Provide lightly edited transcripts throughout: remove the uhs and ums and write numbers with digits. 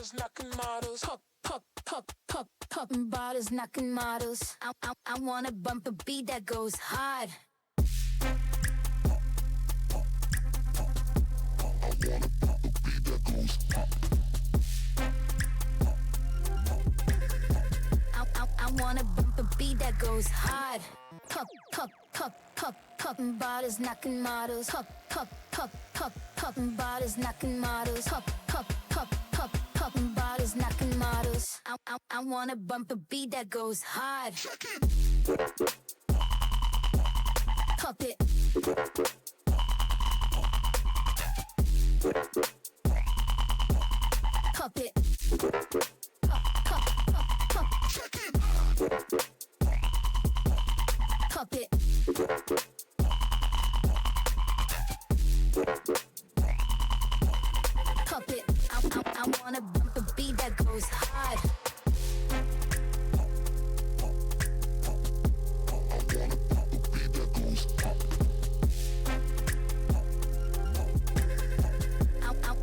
bottles, knocking models. Popping bottles, knocking models. I wanna bump a beat that goes hard. I wanna bump a beat that goes hard. Popping bottles, knocking models. Popping bottles, knocking models. Popping bottles, knocking models. I wanna bump a beat that goes hard. Pop it. Pop it. Pop it. Pop it. I wanna bump a beat that goes hard.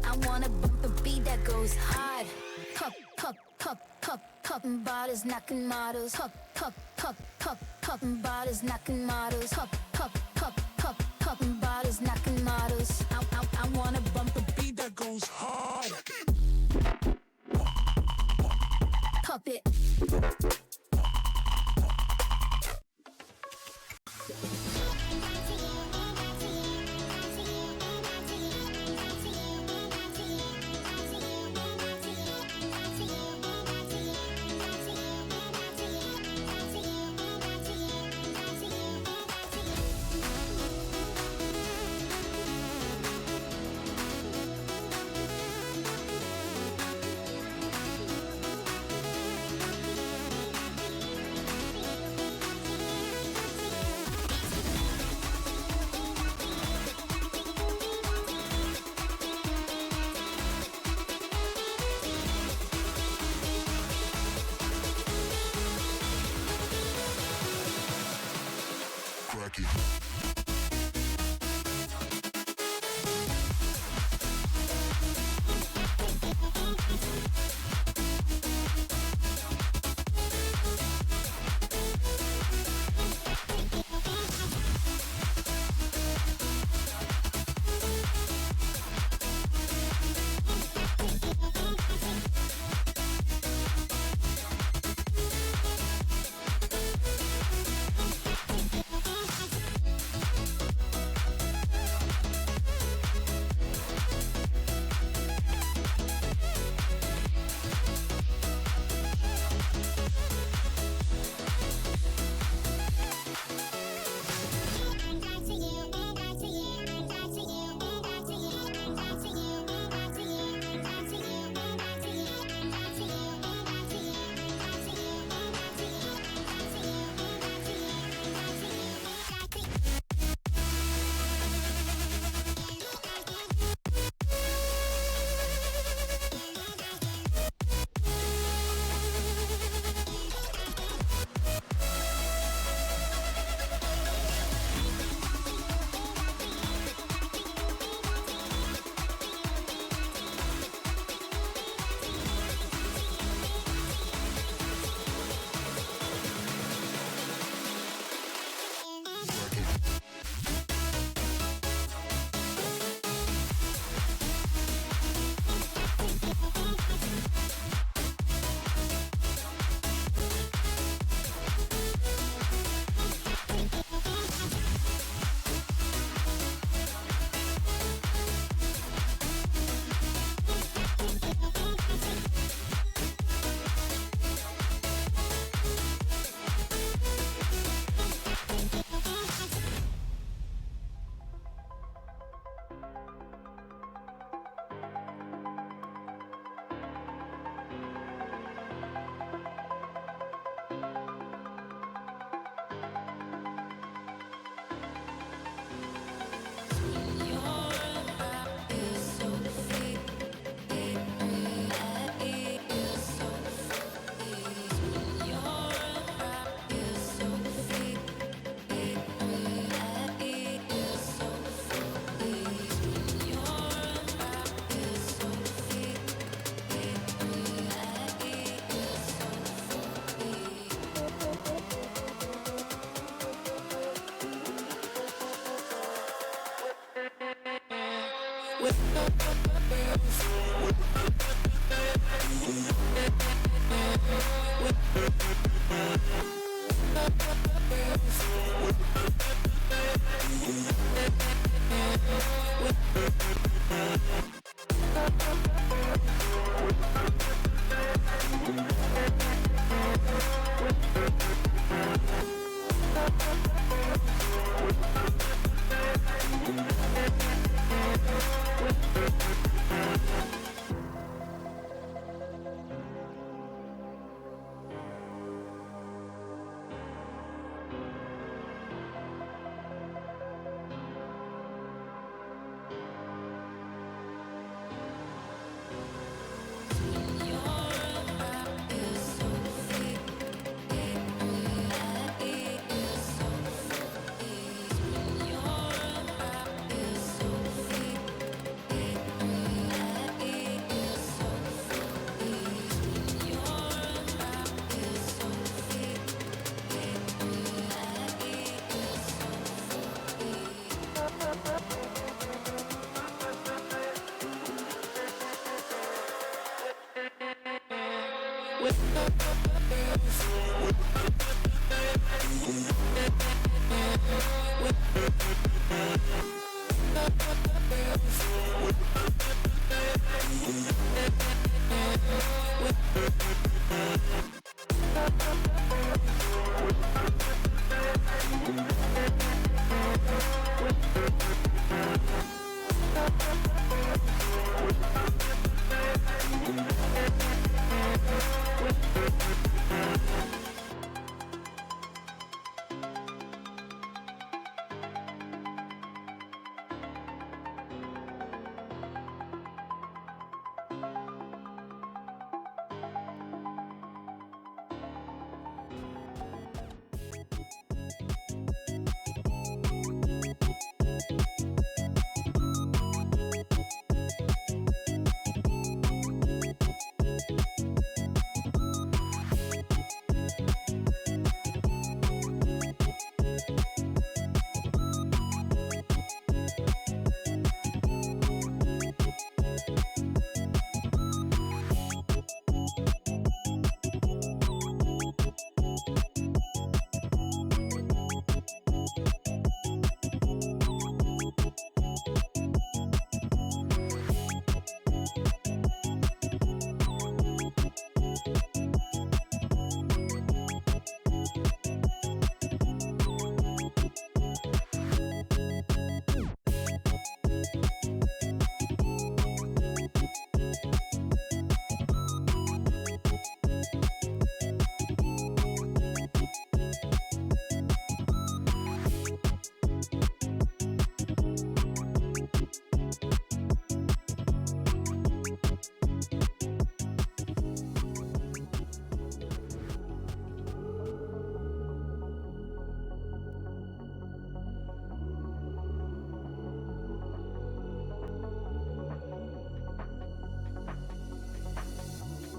I wanna bump a beat that goes hard. Popping bottles, knocking models. Popping bottles, knocking models. Popping bottles, knocking models. I wanna bump a beat that goes hard. Pop it.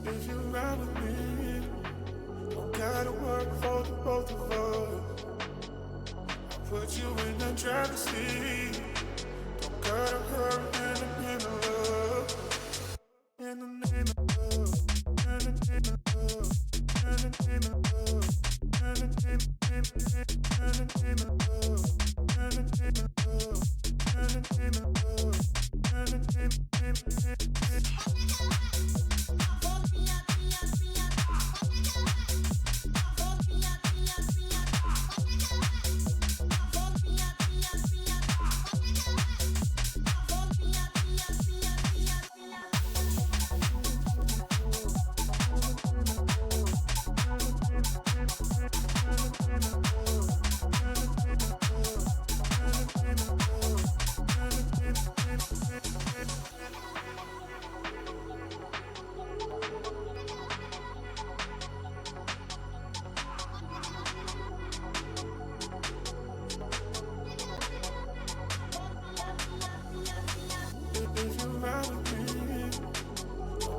If you ride with me, don't gotta work for the both of us. I'll put you in the driver's seat. Don't gotta hurry in the name of love. In the name of love. In the name of love. In the name of love. In the name of love. In the name of love. In the name of love. In the name of love.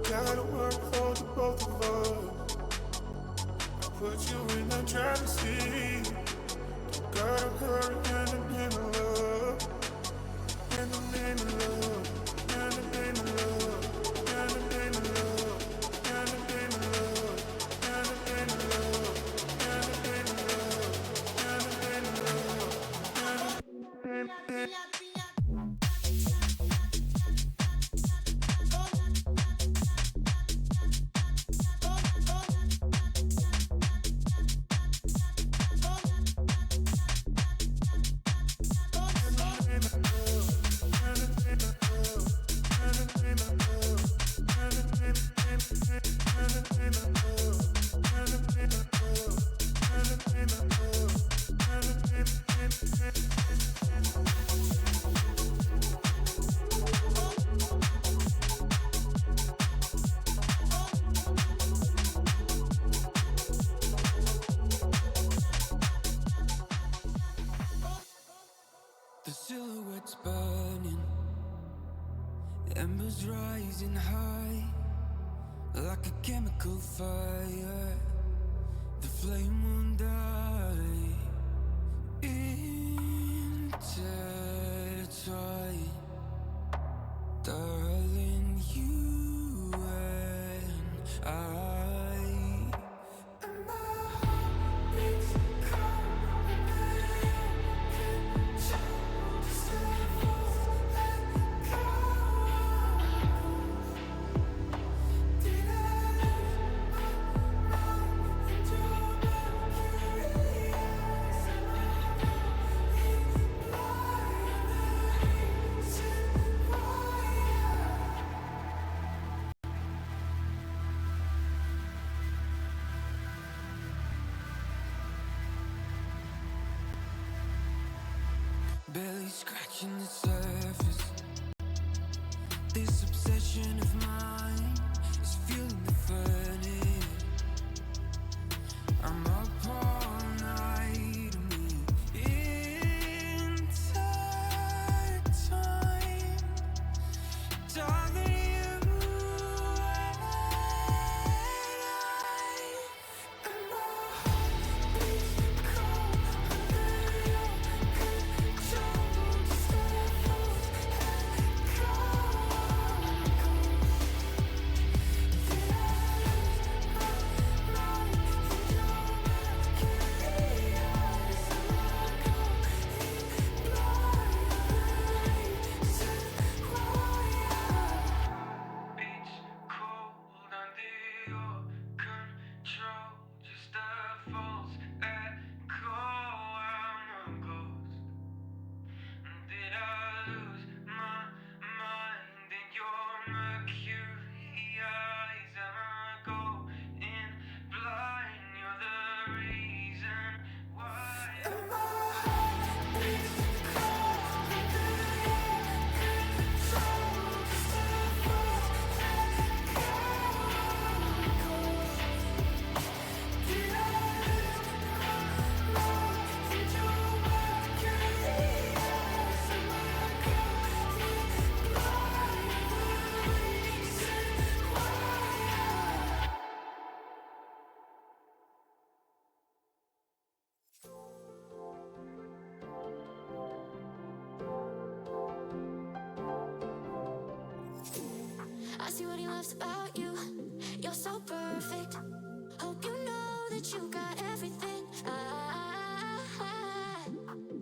Gotta work for the both of us. I'll put you in the driver's seat. Don't gotta hurry in the name of love. In the name of love. silhouettes burning, embers rising high, like a chemical fire. The flame won't die. Intertwine, darling, you and I. And my heart beats cold, and you can control the circles that go. Did I lose my mind into Mercury? Yes, and I know it lies in fire. Barely scratching the surface. This obsession of mine is fueling the furnace. I'm up all night and we intertwine. Darling, you and my heart beats cold under your control. The circles that go. Did I lose my mind in your Mercury? Yes, and I know it lies in wire. Beats cold under your control, just a false echo. I'm a ghost. Did I lose my mind in your Mercury eyes? Am I going blind? You're the reason why. And my heart beats cold under your control, just a false echo. Did I lose my mind in your Mercury? Yes, am I going blind? The reason why. I see what he loves about you. You're so perfect. Hope you know that you got everything. I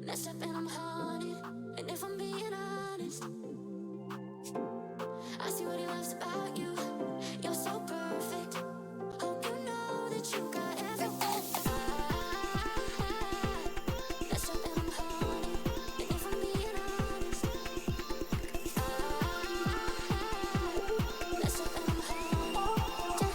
messed up and I'm haunted. And if I'm being honest, I see what he loves about you. You're so perfect. Hope you know that you got everything. I messed up and I'm haunted. And if I'm being honest, messed up and I'm haunted.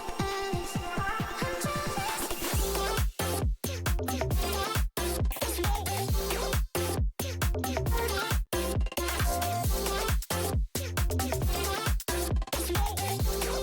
Jealous.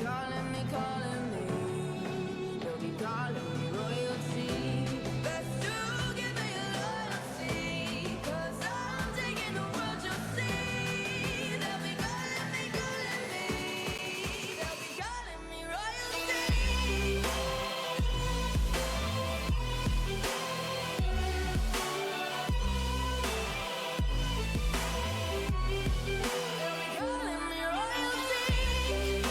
calling me, calling me. They'll be calling me royalty. Best to give me loyalty, 'cause I'm taking the world, you'll see. They'll be calling me, calling me. They'll be calling me royalty. They'll be calling me royalty.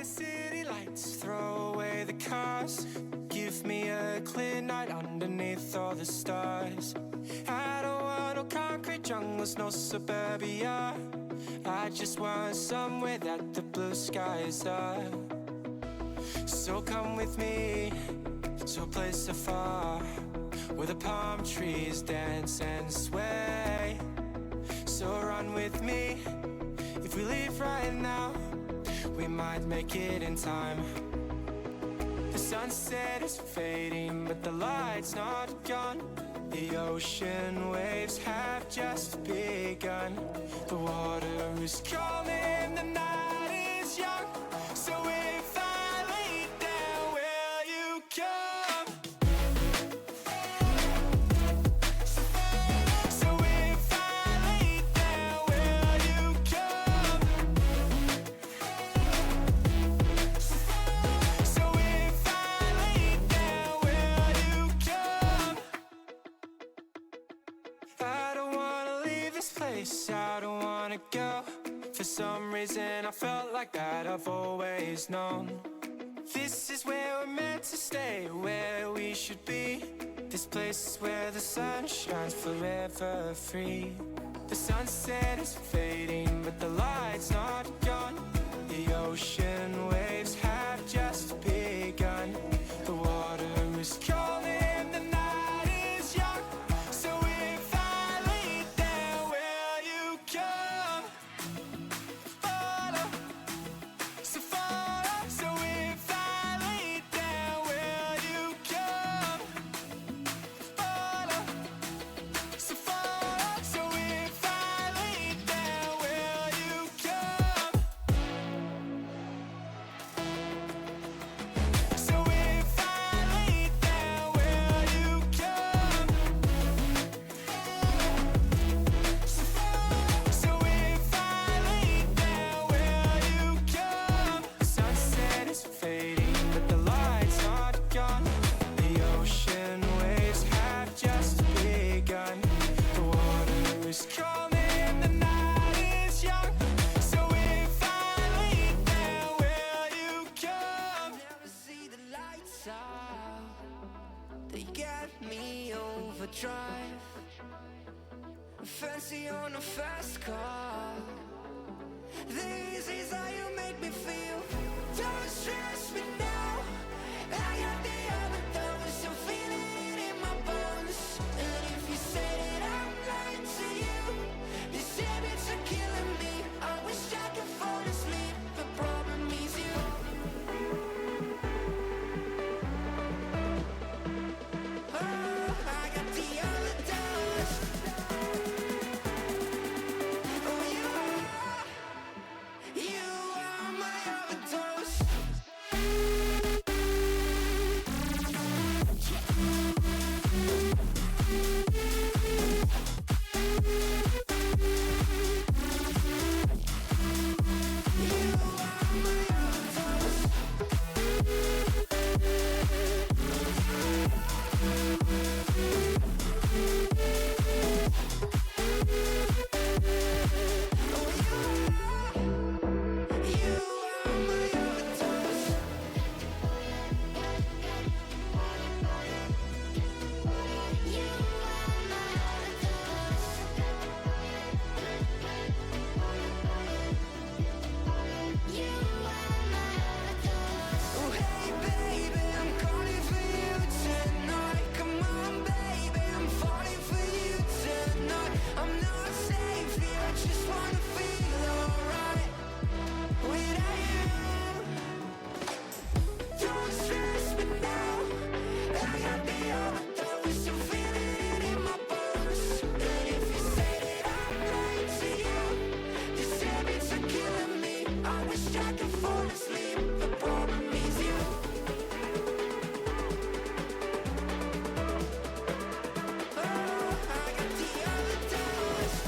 the city lights, throw away the cars. Give me a clear night underneath all the stars. I don't want no concrete jungles, no suburbia. I just want somewhere that the blue skies are. So come with me to a place afar, where the palm trees dance and sway. So run with me. If we leave right now, we might make it in time. The sunset is fading, but the light's not gone. The ocean waves have just begun. The water is calling, the night is young. So if I lay down, will you come? So if I lay down, will you come? So if I lay down, will you come? I don't wanna leave this place, I don't wanna go. For some reason I felt like that I've always known. This is where we're meant to stay, where we should be. This place is where the sun shines forever free. The sunset is fading, but the light's not gone. The ocean waves have just begun. The water is calling, the night is young. So if I lay down, will you come? Follow, so follow. So if I lay down, will you come? Follow, so follow. So if I lay down, will you come? So if I lay down, will you come? So if I lay down, will you come? The sunset is fading, but the light's not gone. The ocean waves have just begun. The water is calling, the night is young. So if I lay down, will you come? Never see the lights out. They got me overdrive. Fancy on a fast car. This is how you make me feel. Don't stress me now. I got the overdose. I'm feeling it in my bones. And if you say that I'm lying to you, these habits are killing me. I wish I could fall asleep. The problem is you. Oh, I got the overdose. Oh, you are my overdose. You are my overdose. You are my overdose. Oh hey baby, I'm calling for you tonight. Come on baby, I'm falling for you tonight. I'm not safe here, I just wanna feel alright without you. Don't stress me now. I got the overdose. I'm feeling it in my bones. And if you say that I'm lying to you, these habits are killing me. I wish I could fall asleep. The problem is you. Oh, I got the overdose.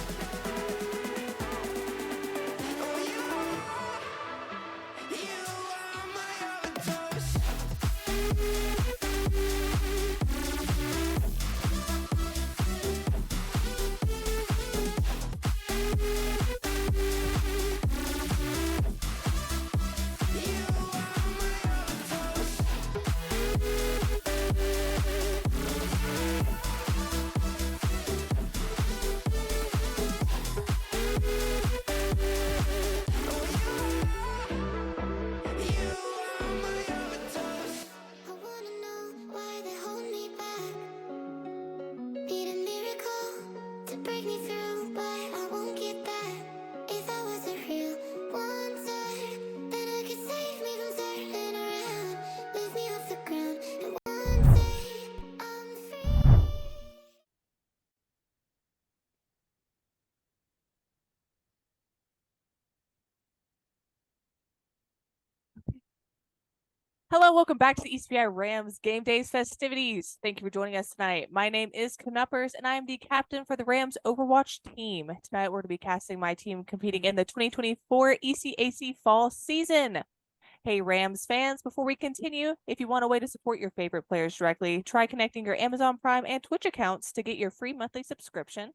Oh, you are my overdose. You Hello, welcome back to the ECPI Rams Game Days festivities. Thank you for joining us tonight. My name is Knuppers, and I am the captain for the Rams Overwatch team. Tonight, we're going to be casting my team competing in the 2024 ECAC fall season. Hey, Rams fans, before we continue, if you want a way to support your favorite players directly, try connecting your Amazon Prime and Twitch accounts to get your free monthly subscription.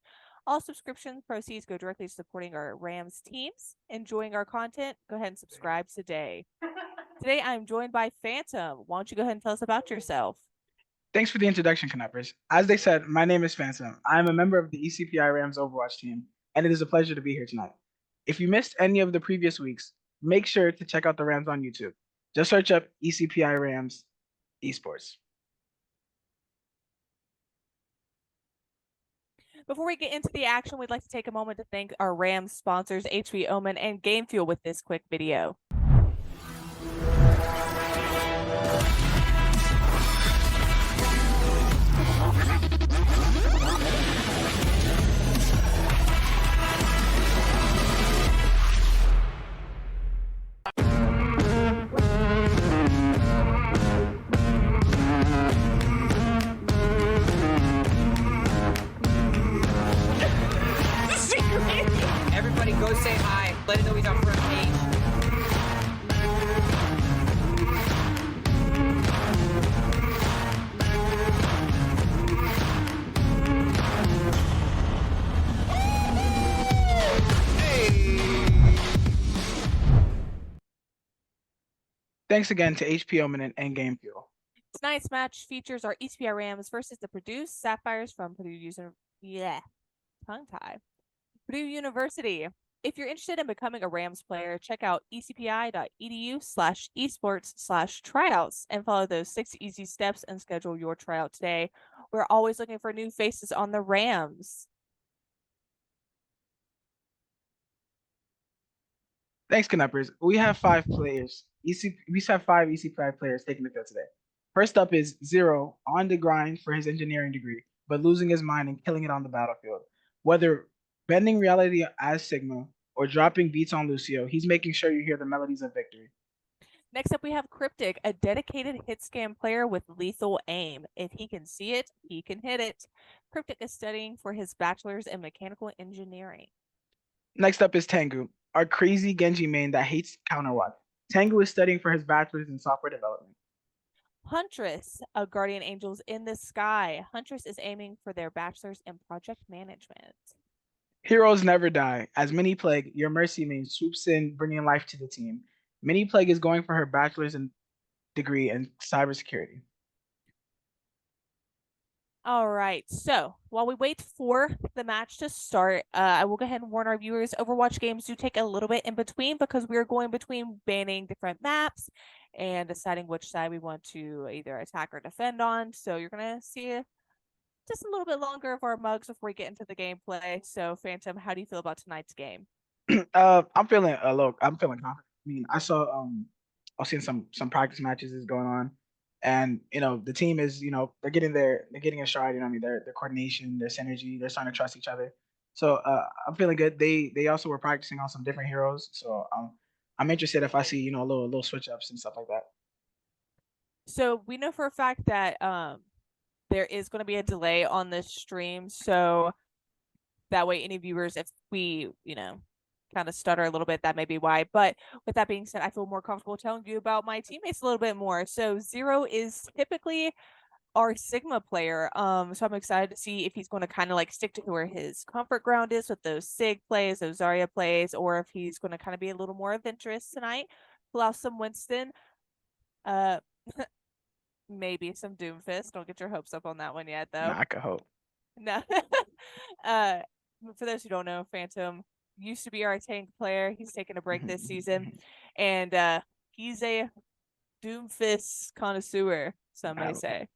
All subscription proceeds go directly to supporting our Rams teams. Enjoying our content? Go ahead and subscribe today. Today, I'm joined by Phantom. Why don't you go ahead and tell us about yourself? Thanks for the introduction, Knuppers. As they said, my name is Phantom. I am a member of the ECPI Rams Overwatch team, and it is a pleasure to be here tonight. If you missed any of the previous weeks, make sure to check out the Rams on YouTube. Just search up ECPI Rams Esports. Before we get into the action, we'd like to take a moment to thank our Rams sponsors, HB Omen and Game Fuel, with this quick video. Everybody go say hi. Let him know he's on front page. Thanks again to HP Omen and Game Fuel. Tonight's match features our ECPI Rams versus the Purdue Sapphires from Purdue Purdue University. If you're interested in becoming a Rams player, check out ecpi.edu/esports/tryouts and follow those 6 easy steps and schedule your tryout today. We're always looking for new faces on the Rams. Thanks, Knuppers. We have 5 players. We have 5 ECPI players taking the field today. First up is Zero, on the grind for his engineering degree, but losing his mind and killing it on the battlefield. Whether bending reality as Sigma or dropping beats on Lucio, he's making sure you hear the melodies of victory. Next up, we have Cryptic, a dedicated hit scan player with lethal aim. If he can see it, he can hit it. Cryptic is studying for his bachelor's in mechanical engineering. Next up is Tengu, our crazy Genji main that hates counterwatch. Tengu is studying for his bachelor's in software development. Huntress, a guardian angels in the sky. Huntress is aiming for their bachelor's in project management. Heroes never die. As Mini Plague, your mercy main, swoops in, bringing life to the team. Mini Plague is going for her bachelor's in degree in cybersecurity. All right, so while we wait for the match to start, I will go ahead and warn our viewers, Overwatch games do take a little bit in between because we're going between banning different maps and deciding which side we want to either attack or defend on. So you're going to see just a little bit longer of our mugs before we get into the gameplay. So Phantom, how do you feel about tonight's game? I'm feeling confident. I mean, I was seeing some practice matches is going on. And the team is, they're getting a stride. I mean, their coordination, their synergy, they're starting to trust each other. So I'm feeling good. They also were practicing on some different heroes. So I'm interested if I see a little switch ups and stuff like that. So we know for a fact that there is going to be a delay on this stream. So that way, any viewers, if we kind of stutter a little bit, that may be why. But with that being said, I feel more comfortable telling you about my teammates a little bit more. So Zero is typically our Sigma player. So I'm excited to see if he's going to kind of like stick to where his comfort ground is with those Sig plays, those Zarya plays, or if he's going to kind of be a little more adventurous tonight. Pull out some Winston. Maybe some Doomfist. Don't get your hopes up on that one yet, though. I could hope. No. For those who don't know, Phantom used to be our tank player. He's taking a break this season, and he's a Doomfist connoisseur, some may say.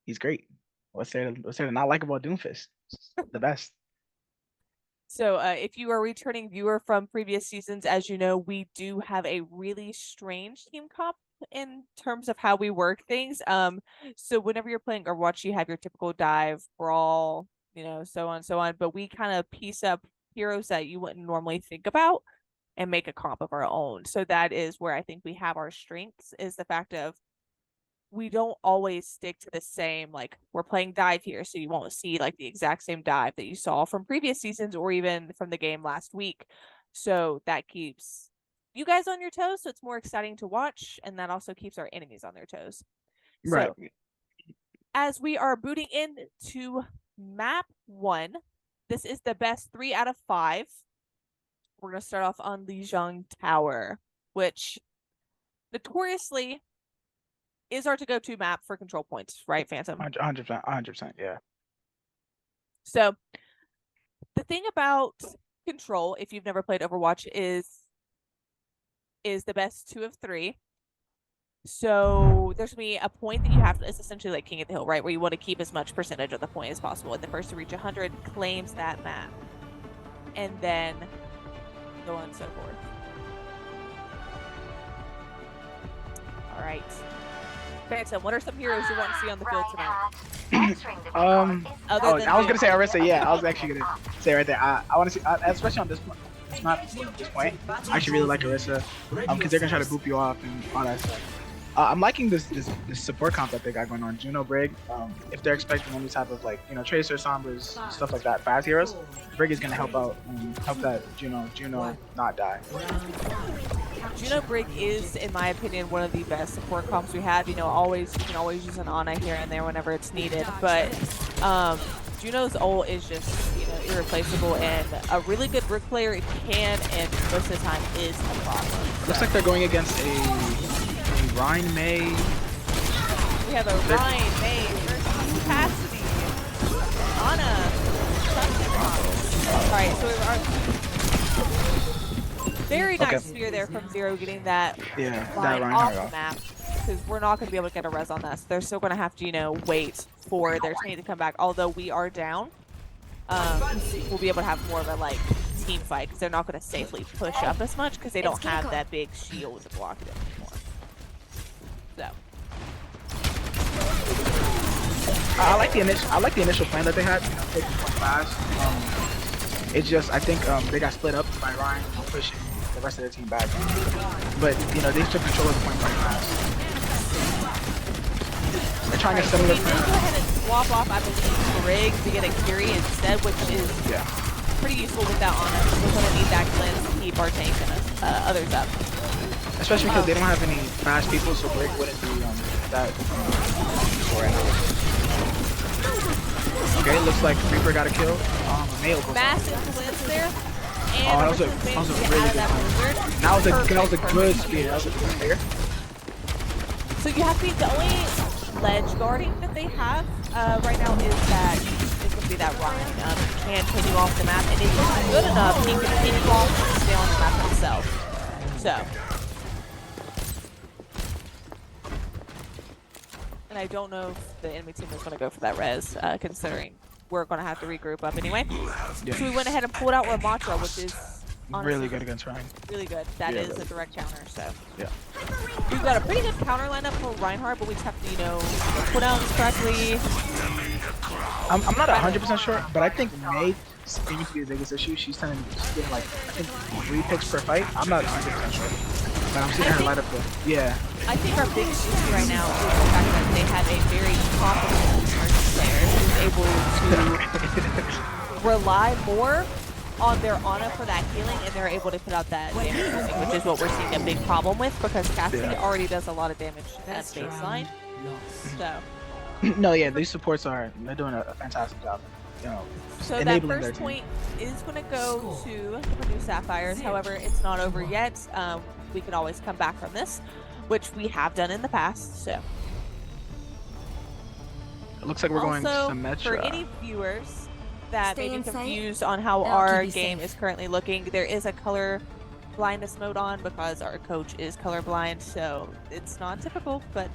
He's great. What's there to not like about Doomfist? The best. So if you are a returning viewer from previous seasons, as you know, we do have a really strange team comp in terms of how we work things. So whenever you're playing Overwatch, you have your typical dive, brawl, so on and so on. But we kind of piece up heroes that you wouldn't normally think about and make a comp of our own. So that is where I think we have our strengths, is the fact of we don't always stick to the same, like we're playing dive here, so you won't see like the exact same dive that you saw from previous seasons or even from the game last week. So that keeps you guys on your toes, so it's more exciting to watch, and that also keeps our enemies on their toes. Right. So as we are booting into map 1, this is the best 3 out of 5. We're going to start off on Lijiang Tower, which notoriously is our to-go-to map for control points, right, Phantom? 100%, yeah. So the thing about control, if you've never played Overwatch, is the best 2 of 3. So there's gonna be a point that you have to, it's essentially like King of the Hill, right? Where you want to keep as much percentage of the point as possible. And the first to reach 100 claims that map. And then so on and so forth. All right. Phantom, what are some heroes you want to see on the field tonight? Other than I was Doom. gonna say Orisa. Yeah, I was actually gonna say right there. I want to see, especially on this point. It's not this point. I actually really like Orisa, because they're gonna try to boop you off and all that stuff. I'm liking this support comp that they got going on. Juno, Brig. If they're expecting any type of like Tracer, Sombras, stuff like that, fast heroes, Brig is gonna help out and help that Juno not die. Juno Brig is, in my opinion, one of the best support comps we have. You can always use an Ana here and there whenever it's needed. But Juno's ult is just irreplaceable, and a really good Brig player can, and most of the time, is a problem. Looks like they're going against a Rhine May. We have a Rhine May versus Cassidy. Ana. All right, so we are very nice spear there from Zero, getting that line off the map, because we're not going to be able to get a res on that. So they're still going to have to, wait for their team to come back. Although we are down, we'll be able to have more of a team fight, because they're not going to safely push up as much because they don't have that big shield to block it anymore. So I like the initial plan that they had, taking point fast. It's just I think they got split up by Ryan pushing the rest of their team back. But they took control of the point quite fast. They're trying to settle it. it. They did go ahead and swap off, I believe, Brig to get a Curie instead, which is pretty useful with that Ana. We're going to need that cleanse to keep our tank and others up. Especially because they don't have any fast people, so Brig wouldn't be that. Okay, looks like Reaper got a kill. Massive cleanse there. And that was a really good plan. That was a good spear. That was a good spear. So you have to be, the only ledge guarding that they have right now is going to be that Ryan. He can pin you off the map, and if he's good enough, he can pin you off and stay on the map himself. So. And I don't know if the enemy team is going to go for that res, considering we're going to have to regroup up anyway. Yeah. So we went ahead and pulled out Ramatra, which is honestly really good against Ryan. Really good. That is a direct counter. So yeah, we've got a pretty good counter lineup for Reinhardt, but we just have to, pull down correctly. I'm not 100% sure, but I think May seems to be the biggest issue. She's getting I think 3 picks per fight. I'm not 100% sure. But I'm seeing her light up there. I think our biggest issue right now is the fact that they have a very competent player who's able to rely more on their Ana for that healing, and they're able to put out that damage boosting, which is what we're seeing a big problem with, because Cassidy already does a lot of damage at baseline. So. These supports they're doing a fantastic job. So that first point is going to go to the Purdue Sapphires. However, it's not over yet. We can always come back from this, which we have done in the past. So it looks like we're going Symmetra. For any viewers that may be confused on how our game is currently looking, there is a color blindness mode on because our coach is colorblind, so it's not typical, but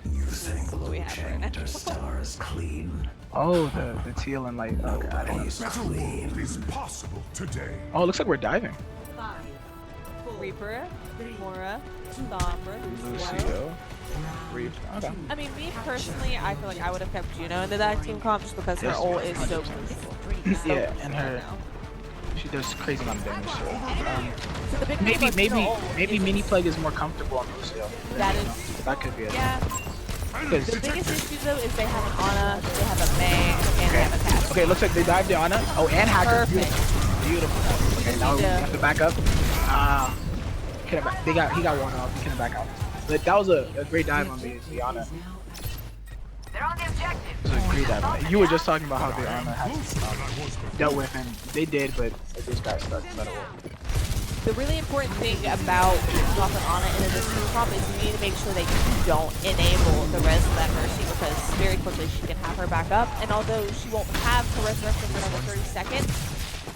this is what we have right now. Stars clean. Oh, the teal and light. Okay, I don't know. Clean is possible today. Oh, it looks like we're diving. Reaper, Mora, Sombra, Lucio, Reaper. Okay. I mean, me personally, I feel like I would have kept Juno into that team comp just because her ult is so beautiful. And she does crazy amount of damage. So the big maybe Mini Plague is more comfortable on Lucio. That could be it. Yeah. The biggest issue though is they have an Ana, they have a Mei, and they have a Cass. Okay, looks like they dived the Ana. Oh, and Hacker. Perfect. Beautiful. Okay, now we need to- have to back up. He got one off. He couldn't back out. But that was a great dive on the Ana. They're on the objective. It was a great dive. You were just talking about how the Ana had dealt with, and they did, but it just got stuck. The really important thing about using off an Ana in a distance prompt is you need to make sure that you don't enable the res of that Mercy, because very quickly she can have her back up, and although she won't have her resurrection for another 30 seconds,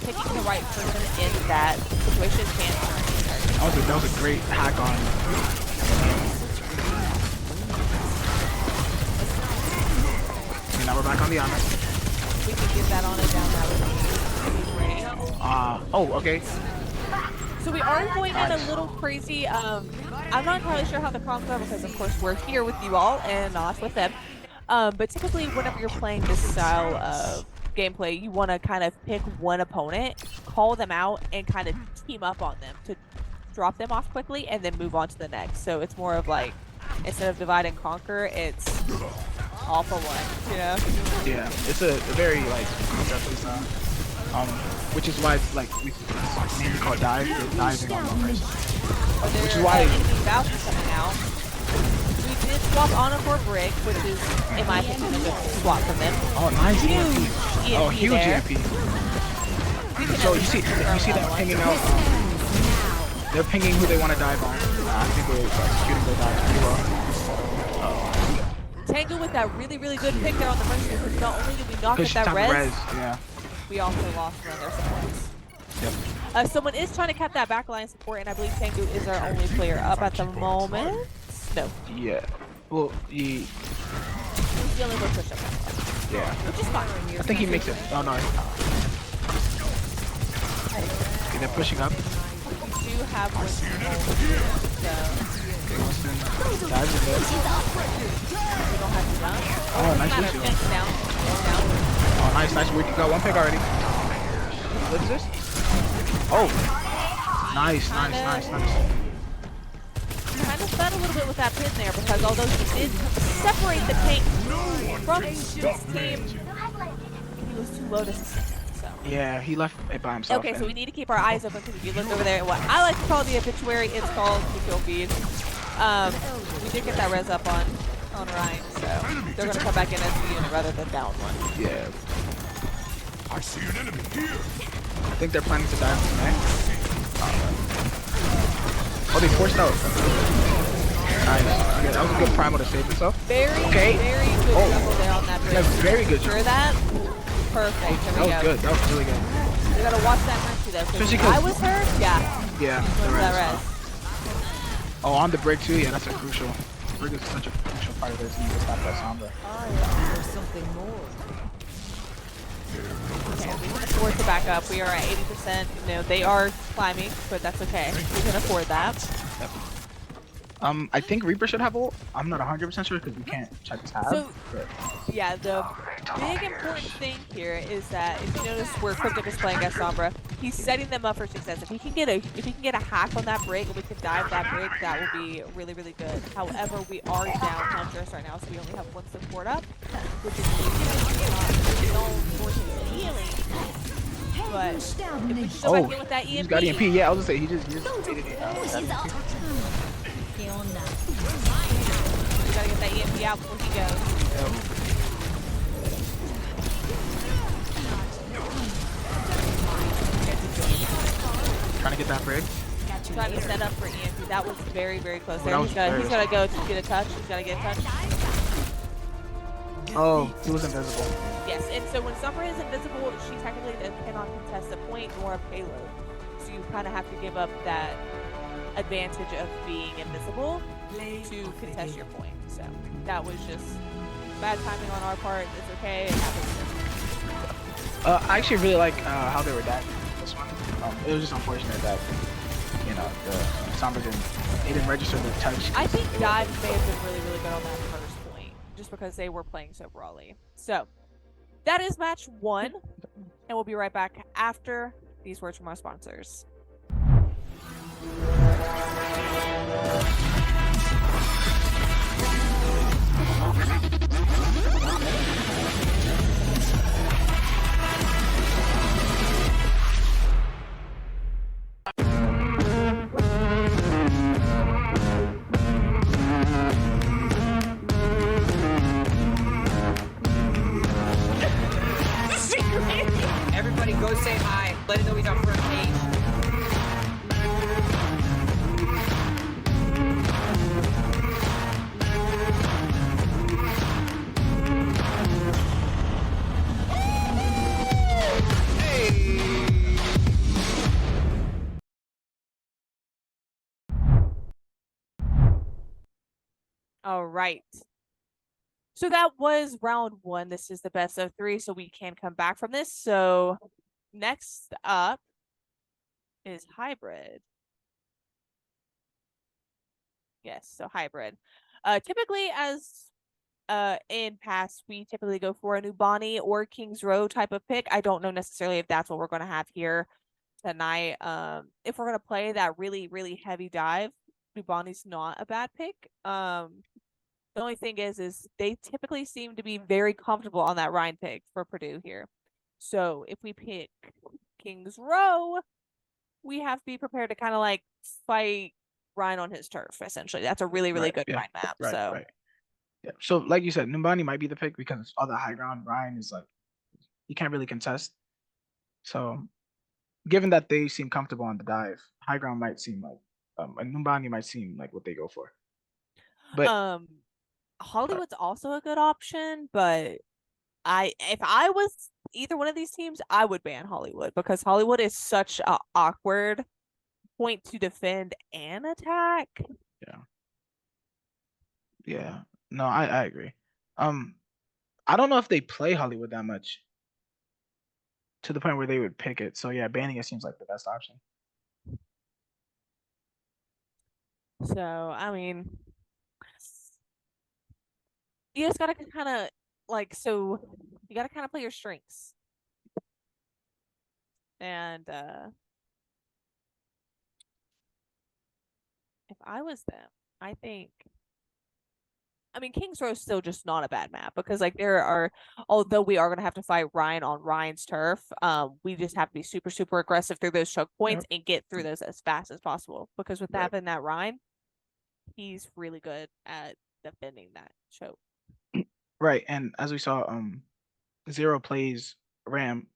picking the right person in that situation can turn her. That was a great hack on. Okay, now we're back on the Ana. We can get that Ana down that way. Oh, okay. So we are going in a little crazy. I'm not entirely sure how the comps are because, of course, we're here with you all and not with them. But typically, whenever you're playing this style of gameplay, you want to kind of pick one opponent, call them out, and kind of team up on them to drop them off quickly and then move on to the next. So it's more of like, instead of divide and conquer, it's all for one, you know? Yeah, it's a very like definitely style. Which is why it's like we name it called dive. You're diving on one person. Which is why Voucher coming out. We did swap Ana for Brick, which is, in my opinion, a good swap from them. oh nice Huge EMP. EMP Oh, huge there. EMP. So you see them pinging out. They're pinging who they want to dive on. I think they're executing their dive pretty well. Tangle with that really, really good pick there on the Mercy, because not only did we knock Because at she's that on res, yeah. we also lost one of their supports. Yep. Someone is trying to cap that backline support, and I believe Tangu is our only player up at the moment. No, Yeah. Well, he's the only one push up, yeah. which is fine. I think he makes it. Oh no. Okay, they're pushing up. We do have one so Okay, Winston dives in there. we don't have to jump. Oh, nice Kind of Lucio. fence down. Oh, nice. We got one pick already. What is this? Oh, nice. Kind of fed a little bit with that pin there, because although she did separate the tank from this team, he was too low to sustain it, so. Yeah, he left it by himself. Okay, so we need to keep our eyes open, because if you look over there at what I like to call the obituary, it's called the kill feed. We did get that res up on Ryan, so they're going to come back in as a unit rather than down one. Yeah. I see an enemy here. I think they're planning to dive tonight. Oh, they forced out. Nice. Yeah, that was a good primal to save himself. Very good Oh. juggle there on that bridge. That's very good. Sure that? Perfect. There That we was go. good. That was really good. We gotta watch that Mercy though. Especially If 'cause- I was her, yeah. Yeah. What's the that res. res? Oh, on the brig too. Yeah, that's a crucial. Brig is such a crucial part of this. You just have that Sombra. Okay, we can afford to back up. We are at 80%. You know, they are climbing, but that's okay. We can afford that. I think Reaper should have ult. I'm not 100% sure because we can't check tab. So- but- Yeah, the big important thing here is that if you notice where Cryptic is playing as Sombra, he's setting them up for success. If he can get a hack on that break and we can dive that break, that will be really, really good. However, we are down Huntress right now, so we only have one support up, which is really known for his healing. But if we can go back in with that he's EMP, got EMP. Yeah, I was gonna say he just made it. we gotta get that EMP out before he goes. Trying to get that brig. Trying to set up for EMP. That was very, very close That there. was He's very gotta go to get a touch. He's gotta get a touch. Oh, he was invisible. Yes, and so when Summer is invisible, she technically then cannot contest a point nor a payload. So you kind of have to give up that advantage of being invisible to contest your point. So that was just bad timing on our part. It's okay. It happens. I actually really like how they were diving this one. It was just unfortunate that the Sombra didn't register the touch. I think Dive may have been really, really good on that first point, just because they were playing so brawly. So that is match 1, and we'll be right back after these words from our sponsors. All right. So that was round 1. This is the best of 3, so we can come back from this. So next up is hybrid. Yes, so hybrid. Typically, as in past, we typically go for a Nubani or King's Row type of pick. I don't know necessarily if that's what we're going to have here tonight. If we're going to play that really, really heavy dive, Nubani's not a bad pick. The only thing is they typically seem to be very comfortable on that Rhine pick for Purdue here. So if we pick King's Row, we have to be prepared to kind of like fight Rhine on his turf, essentially. That's a really, really good Rhine map. Right. Yeah. So like you said, Numbani might be the pick because all the high ground Ryan is like you can't really contest. So given that they seem comfortable on the dive, high ground might seem like and Numbani might seem like what they go for. But Hollywood's also a good option, but if I was either one of these teams, I would ban Hollywood because Hollywood is such an awkward point to defend and attack. Yeah. No, I agree. I don't know if they play Hollywood that much to the point where they would pick it. So yeah, banning it seems like the best option. So I mean, you just gotta kind of like you gotta kind of play your strengths. And if I was them, I mean, King's Row is still just not a bad map because like although we are going to have to fight Ryan on Ryan's turf, we just have to be super, super aggressive through those choke points and get through those as fast as possible because with having that Ryan, he's really good at defending that choke. Right. And as we saw, Zero plays Ram,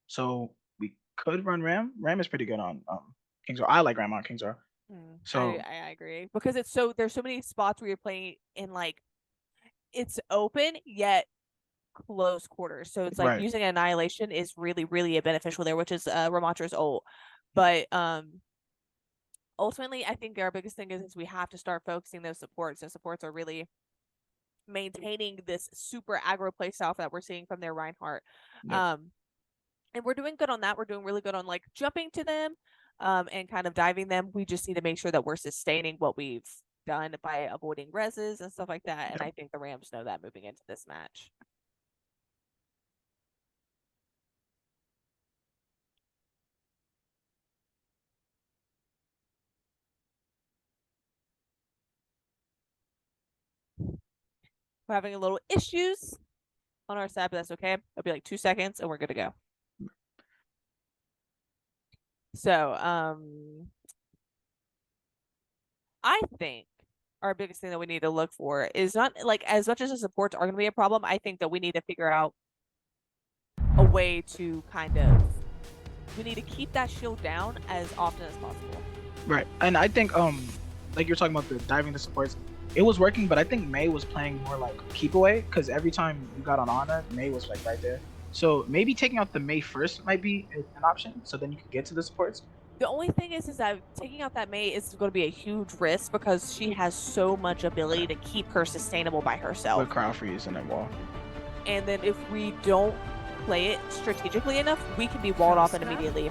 so we could run Ram. Ram is pretty good on King's Row. I like Ram on King's Row. So I agree because there's so many spots where you're playing in like it's open yet close quarters. So it's like using Annihilation is really, really beneficial there, which is Ramatra's ult. But ultimately, I think our biggest thing is we have to start focusing those supports. The supports are really maintaining this super aggro play style that we're seeing from their Reinhardt. And we're doing good on that. We're doing really good on like jumping to them and kind of diving them. We just need to make sure that we're sustaining what we've done by avoiding reses and stuff like that. And I think the Rams know that moving into this match. We're having a little issues on our side, but that's okay. It'll be like 2 seconds and we're good to go. So, I think our biggest thing that we need to look for is not like as much as the supports are going to be a problem. I think that we need to figure out a way to we need to keep that shield down as often as possible. Right. And I think, like you're talking about the diving the supports, it was working, but I think May was playing more like keep away because every time you got on Ana, May was like right there. So maybe taking out the May first might be an option, so then you can get to the supports. The only thing is that taking out that May is going to be a huge risk because she has so much ability to keep her sustainable by herself. With crowd freeze and then wall. And then if we don't play it strategically enough, we can be walled off immediately.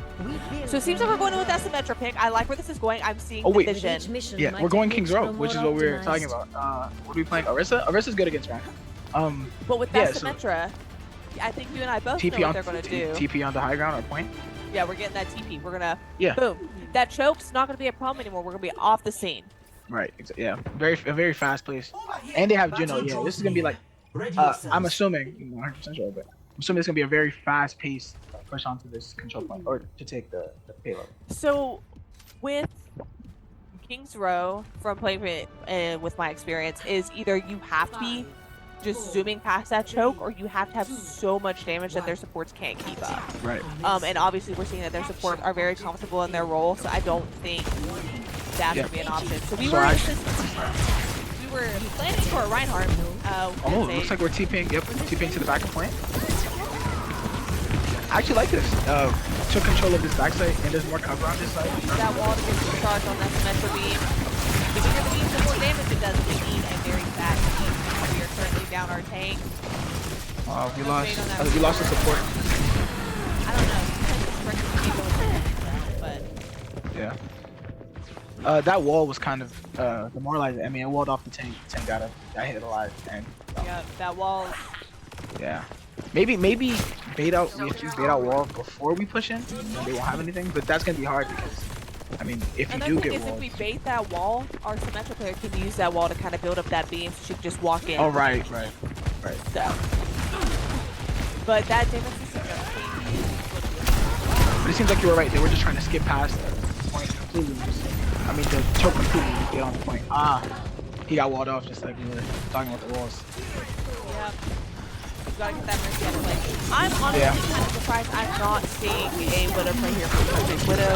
So it seems like we're going with that Symmetra pick. I like where this is going. I'm seeing the vision. Yeah, we're going King's Row, which is what we were talking about. What are we playing? Orisa? Orisa's good against Ryan. But with that Symmetra, I think you and I both know what they're going to do. TP on the high ground or point? Yeah, we're getting that TP. We're going to, boom. That choke's not going to be a problem anymore. We're going to be off the scene. Right. Yeah. A very fast place. And they have Juno. Yeah, this is going to be like, I'm assuming, 100% sure, but I'm assuming it's going to be a very fast pace push onto this control point or to take the payload. So with King's Row, from playing with my experience, is either you have to be just zooming past that choke or you have to have so much damage that their supports can't keep up. Right. And obviously we're seeing that their supports are very comfortable in their role, so I don't think that would be an option. So we were planning for a Reinhardt. Looks like we're TPing. Yep, TPing to the back of point. I actually like this. Took control of this backside, and there's more cover on this side. That wall to get some charge on that Symmetra beam. The bigger the beam, the more damage it does. We need a very fast think. We No lost. shade on that We lost the support. I don't know. Sometimes it's freaking people, but That wall was kind of demoralizing. I mean, it walled off the tank. The tank got hit alive, and yeah, that wall. yeah. Maybe bait out. If you bait out wall before we push in, then they won't have anything. But that's gonna be hard because, I mean, if you And the do thing get is, walled. if we bait that wall, our symmetric player can use that wall to kind of build up that beam, so she can just walk in. Oh right. So, but that damage system definitely. But it seems like you were right. They were just trying to skip past the point completely. I mean, the choke completely to get on the point. He got walled off just like we were talking about the walls. Yeah. You gotta get that mercy out of play. I'm honestly kind of surprised I'm not seeing a Widow play here because Widow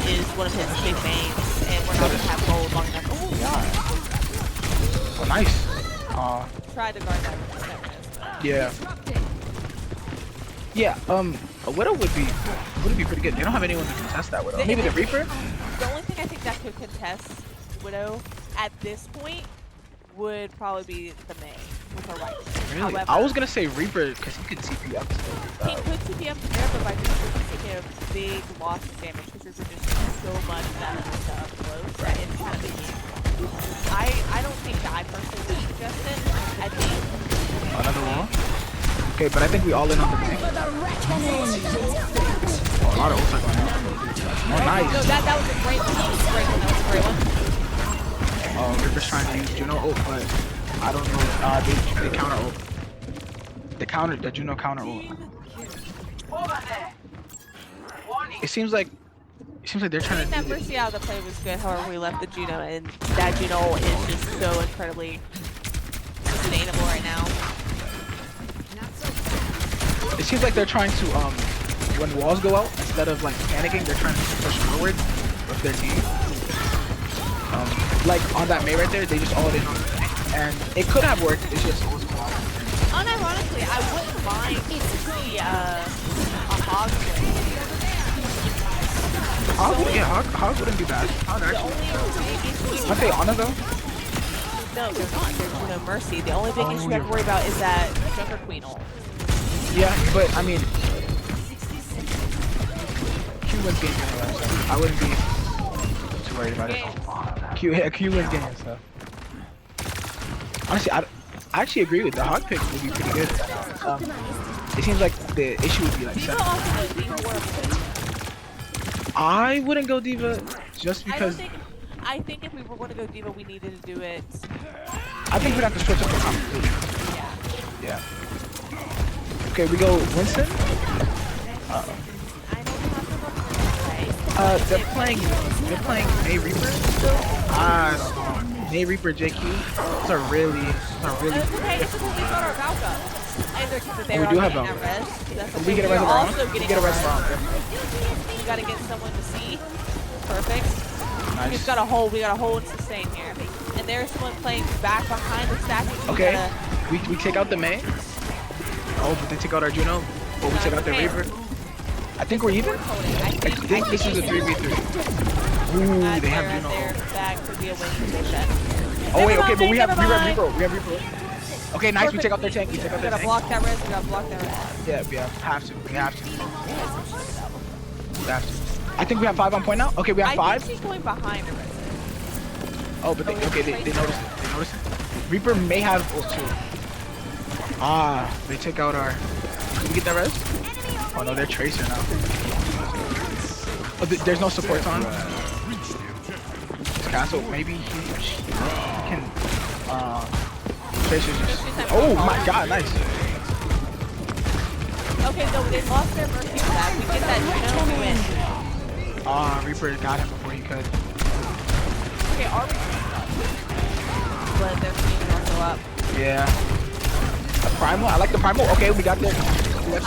is one of his big mains, and we're not gonna have gold long enough. Oh, we are. Oh, nice. Try to guard that risk. Yeah. Yeah. A Widow would be pretty good. They don't have anyone to contest that Widow. Maybe the Reaper. The only thing I think that could contest Widow at this point would probably be the May with her right. Really? However, I was gonna say Reaper because he could TP up. he could TP up there, but by Reaper he's taking a big loss of damage because Reaper just doing so much damage up close that it's kind of big. I don't think that I personally would suggest it. I think Another wall. Okay, but I think we all in on the May. Oh, a lot of ults are going out. Oh, nice. no, that was a great one. That was a great one. That was a great one. Reaper's trying to use Juno ult, but I don't know. They counter ult. The Juno counter ult. It seems like they're trying to That do mercy out of the play was good. However, we left the Juno, and that Juno ult is just so incredibly sustainable right now. It seems like they're trying to when walls go out, instead of like panicking, they're trying to push forward with their team. Like on that May right there, they just all in on it. And it could have worked, it's just always go out. Unironically, I wouldn't mind a hog play. Hog wouldn't be bad. Hog The actually. only big issue Aren't they Ana though? no, they're not. They're Juno Mercy. The only big issue you have to worry about is that Junker Queen ult. Yeah, but I mean, Q wins games anyway, so I wouldn't be too worried about it. Q wins games, so. Honestly, I actually agree with the Hog pick would be pretty good. It seems like the issue would be like Diva seven. also knows being horrible. I wouldn't go Diva just because I think if we were going to go Diva, we needed to do it. I think we'd have to switch up the comp. Yeah. Yeah. Okay, we go Winston. I don't have to They're playing May Reaper. I don't know. May Reaper JQ. Those are really. It's okay, it's because we got our Valka. And they're We do have getting Valka. that res. So that's We okay. get a We're res of our own. also We getting get a res of res. our own. We gotta get someone to see. Perfect. Nice. We've got a hold. We got a hold and sustain here. And there's someone playing back behind the statue. Okay. We take out the May. Oh, but they take out our Juno. Oh, we take out the Reaper. I think we're even. I think this is a 3v3. Ooh, they have Juno. That could be a win position. Oh wait, okay, but we have Never mind. Reaper. Okay, nice. We take out their tank. We take out We their gotta tank. block that res. We gotta block that res. Yeah, we have to. We have to. I think we have 5 on point now. Okay, we have 5. I think she's going behind the res. Oh, but they noticed it. They noticed it. Reaper may have ult too. They take out our. Did we get that res? Oh no, they're Tracer now. Oh, there's no support on. This castle, maybe he can. Tracer just. Oh my God, nice. Okay, no, they lost their mercy for that. We get that Juno win. Reaper got him before he could. Okay, our but their team is also up. Yeah. A primal. I like the primal. Okay, we got there. I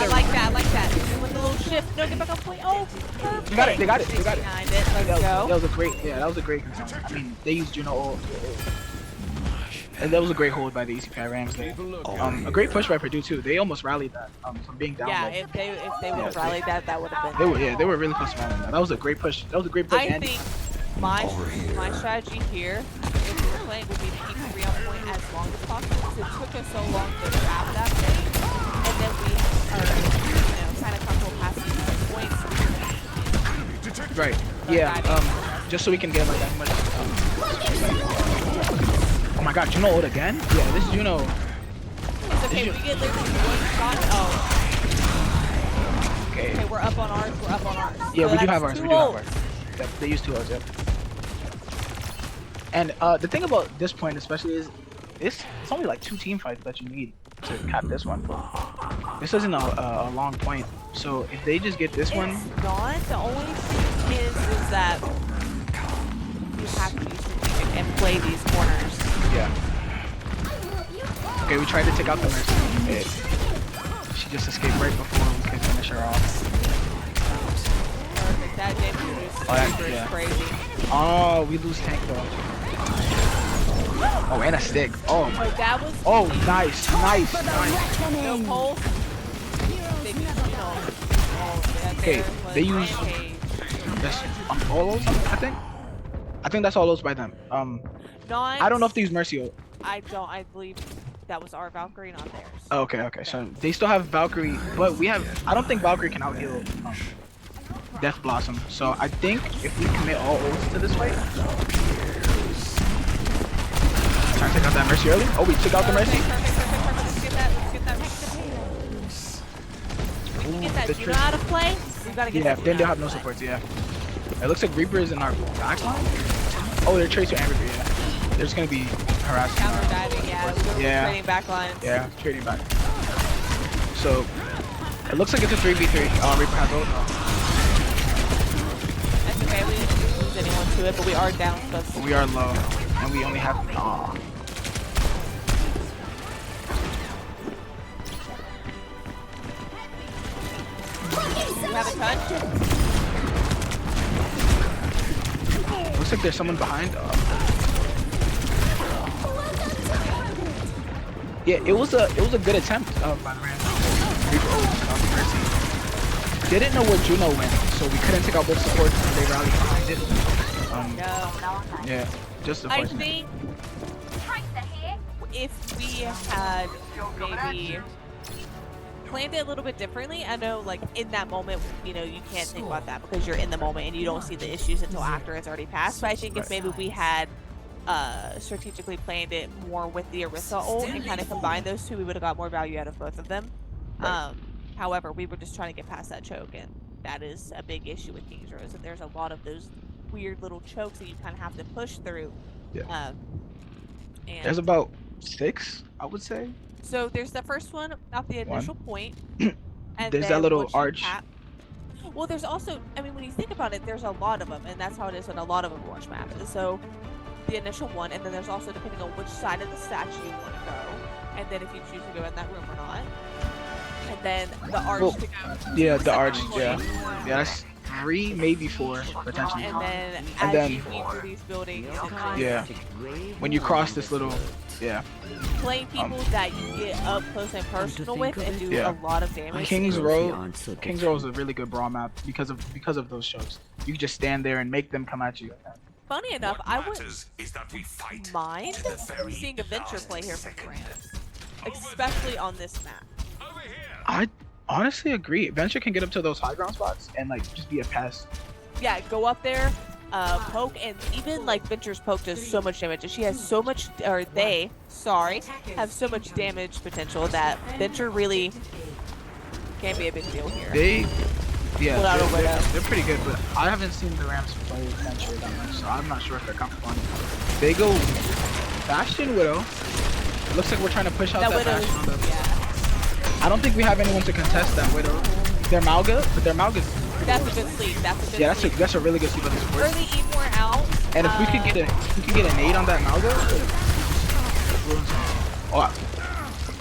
like that. I like that. With the little shift. No, get back on point. Oh, perfect. They got it. They got it. They got it. Behind it. Let's That go. was a great. Yeah, that was a great control. I mean, they used Juno ult. And that was a great hold by the ECPI Rams there. A great push by Purdue too. They almost rallied that from being down. Yeah, low. if they would have rallied that would have been. They were really close to rallying that. That was a great push. That was a great push. I and think my strategy here, if we were playing would be to keep 3 on point as long as possible because it took us so long to grab that thing, and then we are, kind of comfortable passing the points. Right. Yeah. Just so we can get like as much. Oh my God, Juno ult again? Yeah, this is Juno. It's okay. We get literally 1 shot. Oh. Okay. Okay, we're up on ours. We're up on ours. Yeah, So we do that's have ours. 2 We do have ults. ours. Yep, they use 2 ults. Yep. And the thing about this point, especially, is it's only like 2 team fights that you need to cap this one. This isn't a long point, so if they just get this one, It's not. The only thing is that you have to be strategic and play these corners. yeah. Okay, we tried to take out the Mercy. She just escaped right before we could finish her off. Perfect. That damage is yeah. crazy. Oh, we lose tank though. Oh, and a stick. Oh my. But that was. Oh, nice. No pulse. They use, Okay, they use this all those, I think. I think that's all those by them. Not. I don't know if they use Mercy ult. I don't. I believe that was our Valkyrie, not theirs. Oh, okay. So they still have Valkyrie, but we have. I don't think Valkyrie can out heal Death Blossom. So I think if we commit all ults to this fight, trying to take out that Mercy early. Oh, we took out the Mercy. Perfect. Let's get that. We can get that Juno out of play. We gotta get. Yeah, that then Juno they'll out have of no play. supports. Yeah. It looks like Reaper is in our back line. Oh, they're Tracer and Reaper. Yeah. They're just gonna be harassing. Counter diving. Yeah. We're Yeah. trading back lines. Yeah, trading back. So it looks like it's a 3v3. Reaper has ult. That's okay. We didn't lose anyone to it, but we are down. So We are low, and we only have. you have a touch. Looks like there's someone behind. Yeah, it was a good attempt by the Rams. Mercy. Didn't know where Juno went, so we couldn't take out both supports and they rallied behind it. No. Yeah, just I unfortunate. think if we had maybe planned it a little bit differently, I know like in that moment, you can't think about that because you're in the moment and you don't see the issues until after it's already passed. But I think if maybe we had strategically planned it more with the Orisa ult and kind of combined those two, we would have got more value out of both of them. However, we were just trying to get past that choke, and that is a big issue with King's Row, that there's a lot of those weird little chokes that you kind of have to push through. Yeah. And There's about 6, I would say. so there's the first one off the initial point. And There's that then little once you arch. well, there's also, I mean, when you think about it, there's a lot of them, and that's how it is in a lot of Overwatch maps. So the initial one, and then there's also depending on which side of the statue you want to go, and then if you choose to go in that room or not. And then the arch Well, to go. Yeah, to the second arch. point. Yeah, that's 3, maybe 4 potentially. And then And as then- you weave through these buildings, it's just Yeah. When you cross this little, yeah. playing people that you get up close and personal with and do Yeah. a lot of damage. King's Row is a really good brawl map because of those chokes. You can just stand there and make them come at you. Funny enough, I wouldn't Matters is that we fight mind to the very seeing a Venture last play here for the second. Rams, especially on this map. Over here. I honestly agree. Venture can get up to those high ground spots and like just be a pest. Yeah, go up there, poke, and even like Venture's poke does so much damage. And she has so much, or they, sorry, have so much damage potential that Venture really can be a big deal here. Yeah, Without a Widow. they're pretty good, but I haven't seen the Rams play Venture that much, so I'm not sure if they're comfortable. They go Bastion Widow. It looks like we're trying to push out That that Widow Bastion on is, the. yeah, I don't think we have anyone to contest that Widow. They're Malga, but they're Malga's. that's a good sleep. That's a good Yeah, sleep. that's a really good sleep on the support. Early Emor out. And if we could get a nade on that Malga. Oh,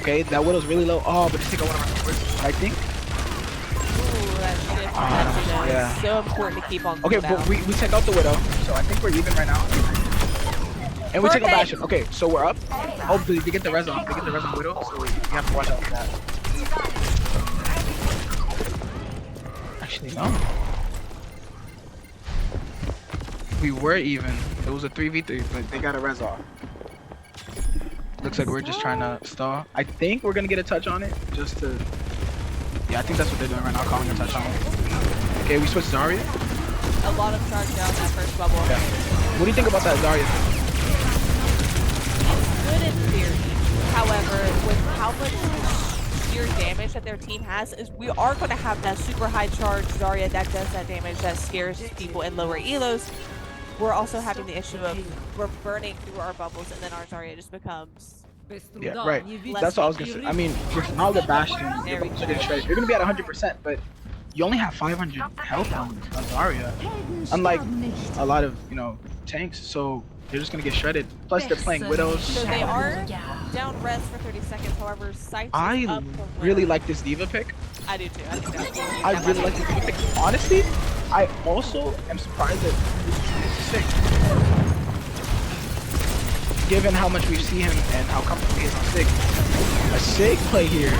okay, that Widow's really low. Oh, but just take out one of our supports. I think. Ooh, that shift, that's, yeah. so important to keep on. Okay, cooldown. but we take out the Widow, so I think we're even right now. And we take out Perfect. Bastion. Okay, so we're up. Oh, they get the res on. They get the res on Widow, so we have to watch out for that. Actually, no. We were even. It was a 3v3, but they got a res off. Looks like we're just trying to stall. I think we're gonna get a touch on it just to. Yeah, I think that's what they're doing right now, calling a touch on it. Okay, we switched Zarya. A lot of charge down that first bubble. Yeah. What do you think about that Zarya? It's good in theory. However, with how much sheer damage that their team has, is we are going to have that super high charge Zarya that does that damage that scares people in lower elos. We're also having the issue of we're burning through our bubbles and then our Zarya just becomes. Yeah, right. That's what I was gonna say. I mean, with now the Bastion, you're gonna be at 100%, but you only have 500 health on Zarya, unlike a lot of tanks. So they're just gonna get shredded. Plus, they're playing Widows. So they are down res for 30 seconds. However, Sight is I up really like this D.Va pick. I do too. I think that's I really like this D.Va pick. Honestly, I also am surprised that this is sick. Given how much we've seen him and how comfortable he is on Sig, a Sig play here,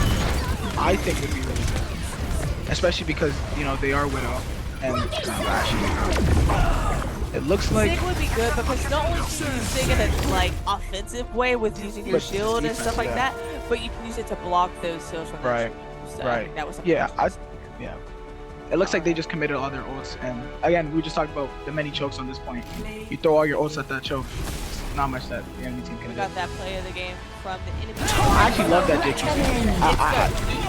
I think would be really good. Especially because, they are Widow and Bastion. It looks like Sig would be good because not only can you use Sig in a offensive way with using your shield and stuff like that, but you can use it to block those kills from right, so I right. think that was Yeah, It looks like they just committed all their ults, and again, we just talked about the many chokes on this point. You throw all your ults at that choke, it's not much that the enemy team can do. Got that play of the game from the enemy. I actually love that JQ skin.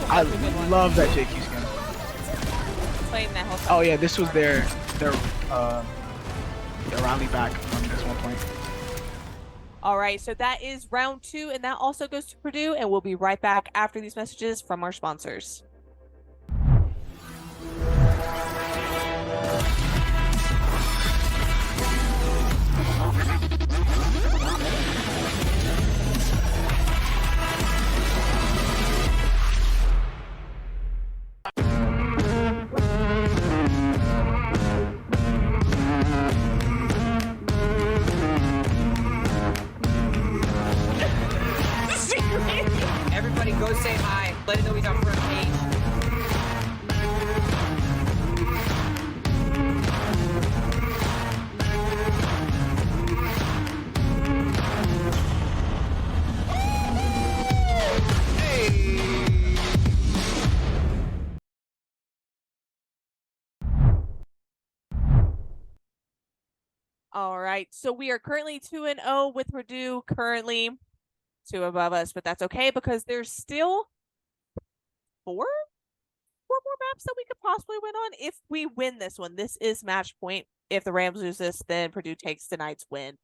I love that JQ skin. Playing that whole Oh yeah, this was their rally back from this one point. All right, so that is round 2, and that also goes to Purdue, and we'll be right back after these messages from our sponsors. Everybody go say hi. Let it know he's on front page. All right, so we are currently 2-0 with Purdue, currently 2 above us, but that's okay because there's still four more maps that we could possibly win on if we win this one. This is match point. If the Rams lose this, then Purdue takes tonight's win.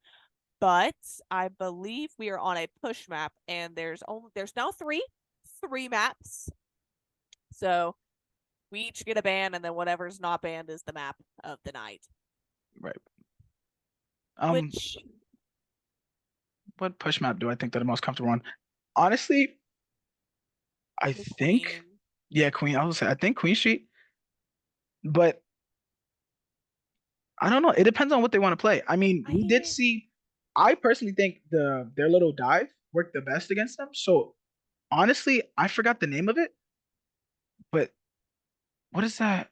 But I believe we are on a push map, and there's now three maps. So we each get a ban, and then whatever's not banned is the map of the night. Right. Which what push map do I think they're the most comfortable on? Honestly, I think Queen. yeah, Queen. I was say I think Queen Street, but I don't know. It depends on what they want to play. I mean, we did see. I personally think their little dive worked the best against them. So honestly, I forgot the name of it, but what is that?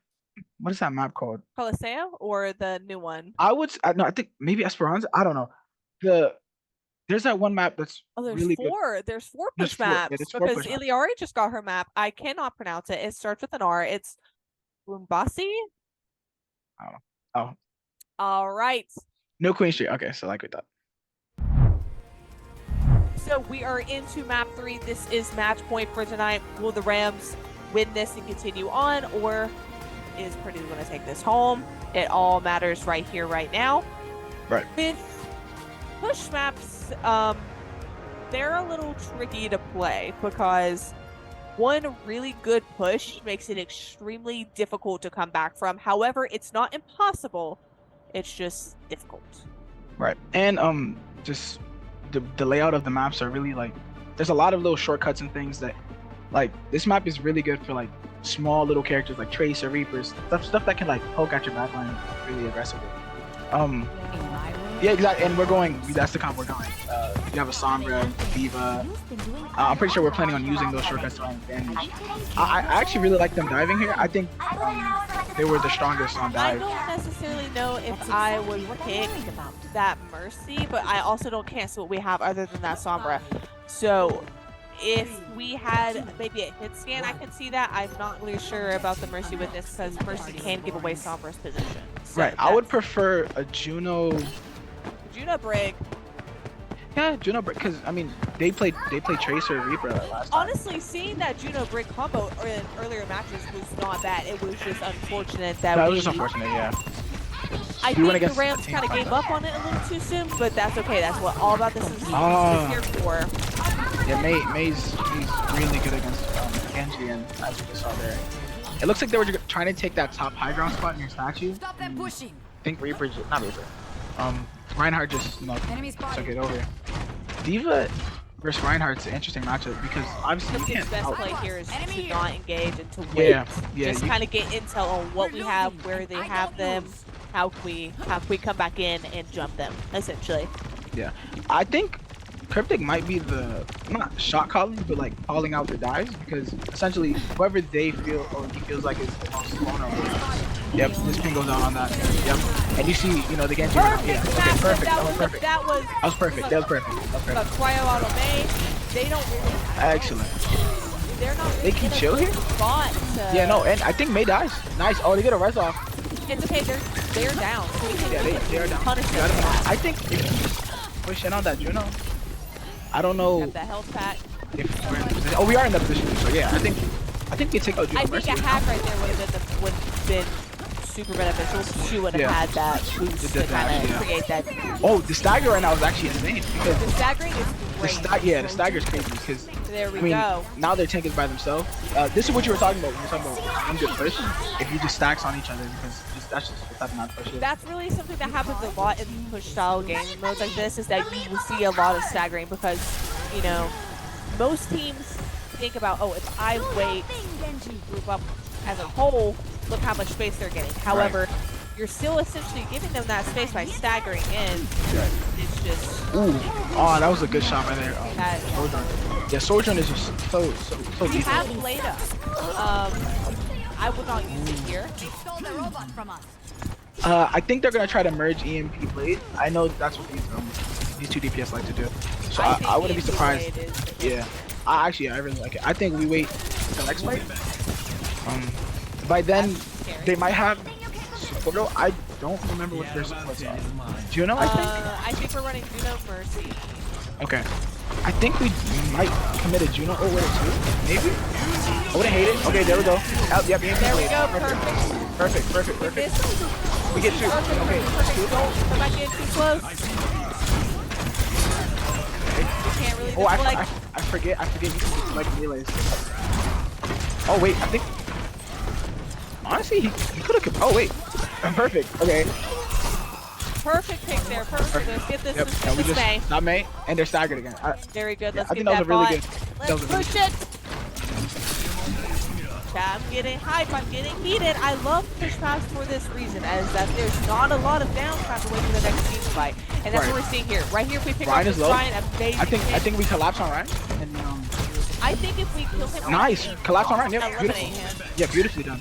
What is that map called? Coliseo or the new one? No, I think maybe Esperanza. I don't know. There's that one map that's there's really four. good. There's four There's push four. Yeah, maps there's four because push maps. Iliari just got her map. I cannot pronounce it. It starts with an R. It's Rumbasi. Oh, All right. no Queen Street. Okay, so like we thought. So we are into map 3. This is match point for tonight. Will the Rams win this and continue on, or is Purdue going to take this home? It all matters right here, right now. Right. With push maps, they're a little tricky to play because one really good push makes it extremely difficult to come back from. However, it's not impossible. It's just difficult. Right. And just the layout of the maps are really like there's a lot of little shortcuts and things that like this map is really good for like small little characters like Trace or Reapers, stuff that can like poke at your backline really aggressively. Yeah, exactly. And that's the comp we're going. You have a Sombra, D.Va. I'm pretty sure we're planning on using those shortcuts to our advantage. I actually really like them diving here. I think they were the strongest on I dive. don't necessarily know if I would pick that Mercy, but I also don't cancel what we have other than that Sombra. So if we had maybe a hit scan, I could see that. I'm not really sure about the Mercy with this because Mercy can give away Sombra's position. So Right. I would that's- prefer a Juno. Juno Brig. Yeah, Juno, because I mean they played Tracer Reaper last time. Honestly, seeing that Juno Brig combo in earlier matches was not bad. It was just unfortunate that That we. was just unfortunate. Yeah. I We went think the against a Rams team kind of like gave that. up on it a little too soon, but that's okay. That's what all about this is here for. Yeah, May's really good against Genji, and as you just saw there, it looks like they were trying to take that top high ground spot in your statue. Stop them pushing. I think not Reaper. Reinhardt just Enemy took spotted. it over. Diva versus Reinhardt's an interesting matchup because obviously you His can't. best out- play here is Enemy to here. not engage and to wait. Yeah, Just you- kind of get intel on what we have, where they have them, how can we come back in and jump them, essentially. Yeah, I think Cryptic might be the not shot calling, but like calling out the dives because essentially whoever they feel or he feels like is the most vulnerable. Yep, this ping goes out on that. Yep, and you see, the Genji. Perfect, Yeah, okay, massive. perfect. That That was was perfect. that was That was perfect. That was perfect. That was a perfect. cryo auto May. They don't really. Excellent. They're not. They Really can in a chill good here? Spot to, Yeah, no, and I think May dies. Nice. Oh, they get a res off. It's okay. They're down. So we can, Yeah, they are down. punish them. Got for him. that. I think if you just push in on that Juno, I don't know Have the health pack. if we're in the position. Oh, we are in that position. So yeah, I think we take out Juno. I think a Mercy. hack right there would have been super beneficial. She would have Yeah. had that boost The to kind dash, of yeah. create that. Oh, the stagger right now is actually insane because The staggering is great. the stagger's crazy because There we I mean go. now their tank is by themselves. This is what you were talking about when you were talking about one good push. If you just stacks on each other because that's just what type of not push is. That's really something that happens a lot in push style game modes like this, is that you will see a lot of staggering because, most teams think about, oh, if I wait group up as a whole, look how much space they're getting. However, you're still essentially giving them that space by staggering in. It's just Ooh, oh, that was a good shot right there. that. Yeah, Sojourn is just so We decent. have played up. I would not use it here. They stole the robot from us. I think they're gonna try to merge EMP Blade. I know that's what these two DPS like to do. So I think wouldn't be EMP surprised. Blade is- Yeah, I really like it. I think we wait until next fight. By then they might have support. I don't remember what their supports are. Do you know? I think. I think we're running Juno Mercy. Okay. I think we might commit a Juno over it too. Maybe. I wouldn't hate it. Okay, there we go. Yep, EMP There we Blade. go. Perfect. Perfect. This We get two. Okay. perfect. Don't come back in too close. You can't really Oh, deflect. I forget you can like relays. Oh wait, I think honestly he could have. Oh wait, perfect. Okay. Perfect pick there. Perfect. Let's get this. Yep. Let's And get we this May. just not May, and they're staggered again. Very good. Yeah, Let's I get think that was a really bot. good. That Let's was a really push it. I'm getting hype. I'm getting heated. I love push paths for this reason, as that there's not a lot of downtime to wait for the next team fight, and that's Right. what we're seeing here. Right here, if we pick Ryan up is this low. Ryan, amazing. I pick. think we collapse on Ryan. And I think if we kill him, nice collapse on Ryan. Yep, eliminate beautiful. him. Yeah, beautifully done.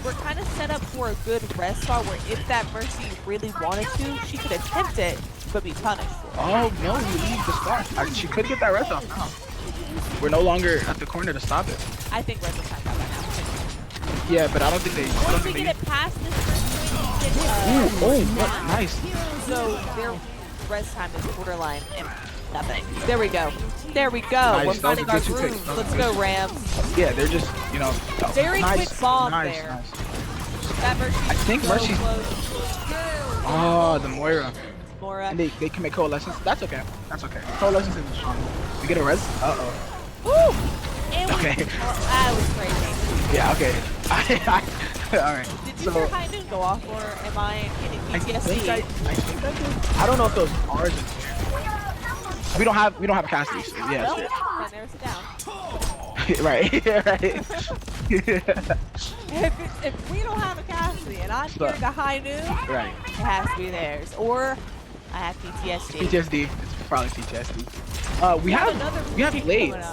We're kind of set up for a good rest spot where if that Mercy really wanted to, she could attempt it, but be punished for it. Oh no, he leaves the spot. She could get that rest off now. We're no longer at the corner to stop it. I think Red will time out by now. Yeah, but I don't think they. Once we get it past this first point, we can, Ooh, what? Nice. so their rest time is borderline and nothing. There we go. There we go. Nice. We're That was finding a our good two groove. picks. That was Let's a go, good Rams. Yeah, they're just Very nice, quick bomb nice, there. Nice. That Mercy I think so Mercy's- close. Oh, the Moira. Mora. And they can make coalescence. That's okay. That's okay. Coalescence isn't strong. We get a res. Uh-oh. Woo! And we- Okay. Oh, that was crazy. Yeah, okay. All right. Did So your high noon go off, or am I getting I think I PTSD? think I did. I don't know if those ours. We don't have Cassidy. So yeah, Well, sure. then there's a down. right. Right. If we don't have a Cassidy and I'm But- hearing a high noon, Right. it has to be theirs. Or I have PTSD. PTSD. It's probably PTSD. We have peak blades. coming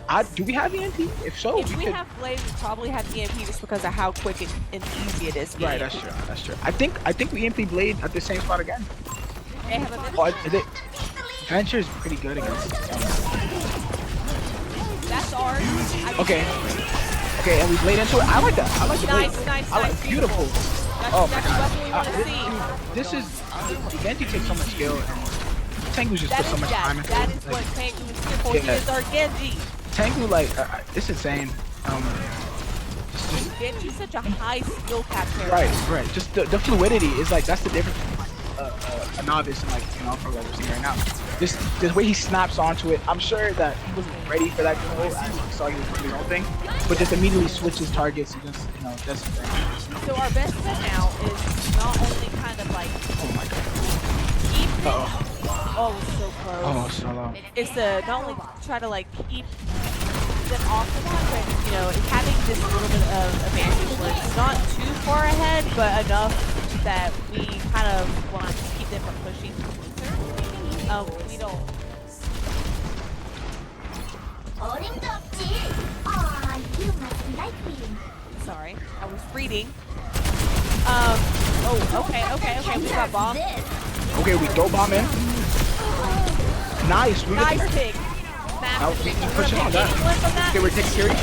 up. Do we have EMP? If so, If we we could. have blades, we probably have EMP just because of how quick and easy it is. to get Right, EMP. that's true. That's true. I think we EMP blade at the same spot again. They have a Oh, is it? Venture is pretty good against That's ours. Okay. Okay, and we played into it. I like that. I like the Nice, blade. nice, I like nice. beautiful. That's Oh my exactly god. what we want to see. This is Genji takes so much skill and Tengu just That puts so is, much time into that it. is Like, what Tengu is here for. He Yeah. is our Genji. Tengu, like, it's insane. Genji's such a high skill cap character. Right. Just the fluidity is like, that's the difference between like, a novice and like, you know, from what we're seeing right now. This way he snaps onto it. I'm sure that he wasn't ready for that goal. I saw he was doing his own thing, but just immediately switches targets and just, you know, does his thing. So our best bet now is not only kind of like Oh my god. keep Uh-oh. oh, so close. Oh, so low. It's to not only try to like keep them off the mark, but you know, having this little bit of advantage where it's not too far ahead, but enough that we kind of want to keep them from pushing closer. We don't. Sorry, I was reading. Oh, okay. We got bombed. Okay, we go bomb in. Nice. We Nice get the pick. Now we Massive keep pick. pushing on that. Anyone from that? Okay, we're taking security.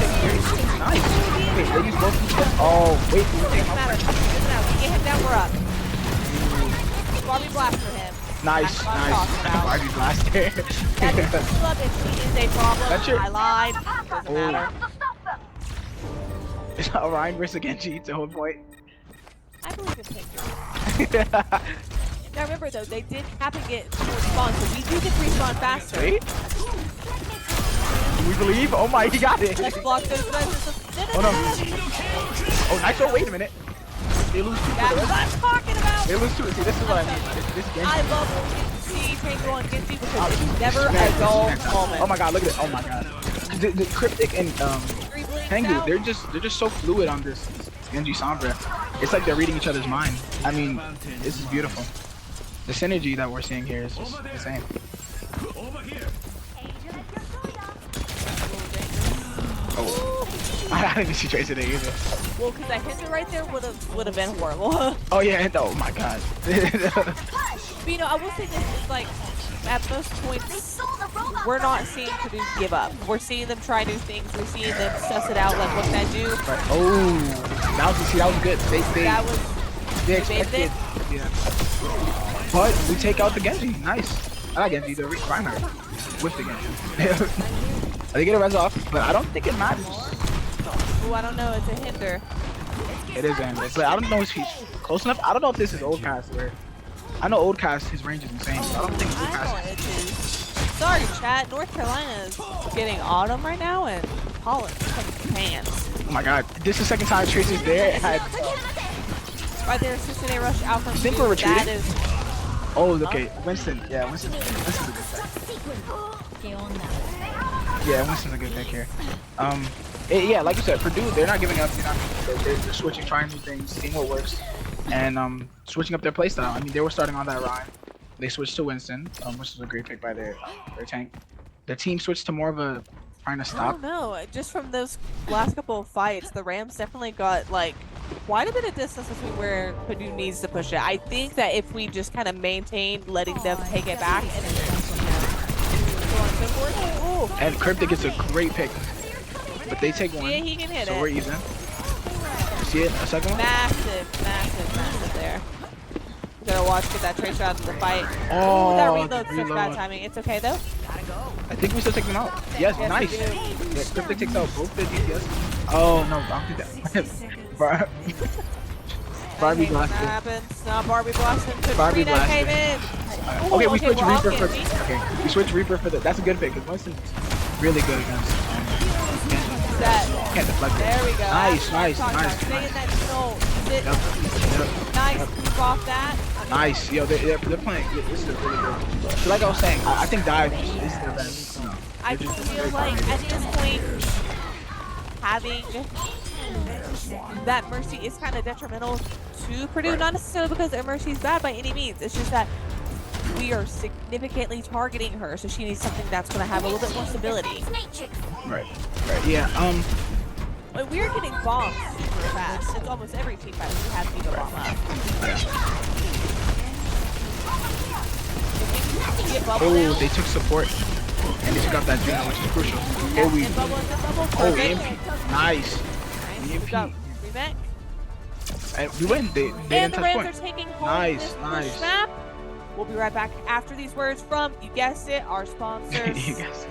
Nice. Okay, they use both of them. Oh, wait. We're taking Doesn't matter. off. Doesn't matter. We get him down, we're up. Barbie blast for him. Nice. That's what I'm talking about. Barbie blaster. That is love it. She is a problem. That's your- I lied. Doesn't Oh. matter. It's Orion versus Genji to whole point. I believe in Tinker. Now remember though, they did happen to get more spawn, so we do get to respawn faster. Wait. Do we believe? Oh my, he got it. Let's block those guys. Oh no. Oh, nice. Oh, wait a minute. They lose two. That's what I'm talking about. They lose two. See, this is what I mean. This Genji. I love when we get to see Tango on Genji because Oh, it's never man, a dull man. moment. Oh my god, look at it. Oh my god. The Cryptic and Dribbling Tengu, down. they're just so fluid on this Genji Sombra. It's like they're reading each other's mind. I mean, this is beautiful. The synergy that we're seeing here is just insane. Oh, I didn't even see Tracer there either. Well, because that hinder right there would have been horrible. Oh yeah, oh my god. But you know, I will say this, it's like, at most points, we're not seeing Purdue give up. We're seeing them try new things. We're seeing them suss it out, like, what can I do? Right. Oh, that was good. That was, They they made expected. Yeah. But we take out the Genji. Nice. I like Genji, the primary. With the Genji. They get a res off, but I don't think it matters. oh, I don't know, it's a hinder. It is Ender, but I don't know if he's close enough. I don't know if this is old cast where I know old cast his range is insane. So I don't think old I know cast. it is. Sorry, chat. North Carolina is getting autumn right now, and Holland's taking pants. Oh my god, this is the second time Tracer's there. Right there, assistant A rush out from Think two. we're retreating? That is, Oh, okay, Winston. Yeah, Winston's a good pick. Yeah, Winston's a good pick here. Yeah, like you said, Purdue, they're not giving up. They're switching, trying new things, seeing what works, and switching up their playstyle. I mean, they were starting on that Ryan. They switched to Winston, which was a great pick by their tank. The team switched to more of a trying to I stop. don't know. Just from those last couple of fights, the Rams definitely got like quite a bit of distance between where Purdue needs to push it. I think that if we just kind of maintain letting them take it back and then so on and so forth. Oh, And Cryptic is a great pick, but they take one, yeah, he can hit so it. we're even. See it? A second one? Massive there. We gotta watch get that tracer out of the fight. Oh, Ooh, that the reload's such bad reload. timing. It's okay though. I think we still take them out. Yes, Yes, nice. we do. Yeah, Cryptic takes out both the DPS. Oh no, I don't think that. Barbie I hate when that blasted. happens. Not Barbie blasting. Barbie Katrina came blasted. in. Okay, Ooh, we switch well, I'll Reaper get for. me. Okay, we switch Reaper for the. That's a good pick because Winston's really good against. That. Can't deflect it. There we go. Nice, That's what I'm nice, talking about. nice, Stay in that zone. Sit. Yep. Nice. Move off that. I mean, Nice. Yo, they're playing. This is really good. So like I was saying, I think Dive is their best. I just feel like at this point, having that Mercy is kind of detrimental to Purdue. Right. Not necessarily because their Mercy is bad by any means. It's just that we are significantly targeting her, so she needs something that's going to have a little bit more stability. Right. Right. Yeah. Like, we are getting bombed super fast. It's almost every team fight we have to bomb up. If we get bubble Oh, now, they took support. And he's got that Juno, which is crucial. Yeah, Oh, we. in bubble, Oh, perfect. EMP. Nice. Nice, good job. EMP. Remake. And we win. They And didn't the touch Rams point. are taking home Nice, this push nice. map. We'll be right back after these words from, you guessed it, our sponsors. You guys.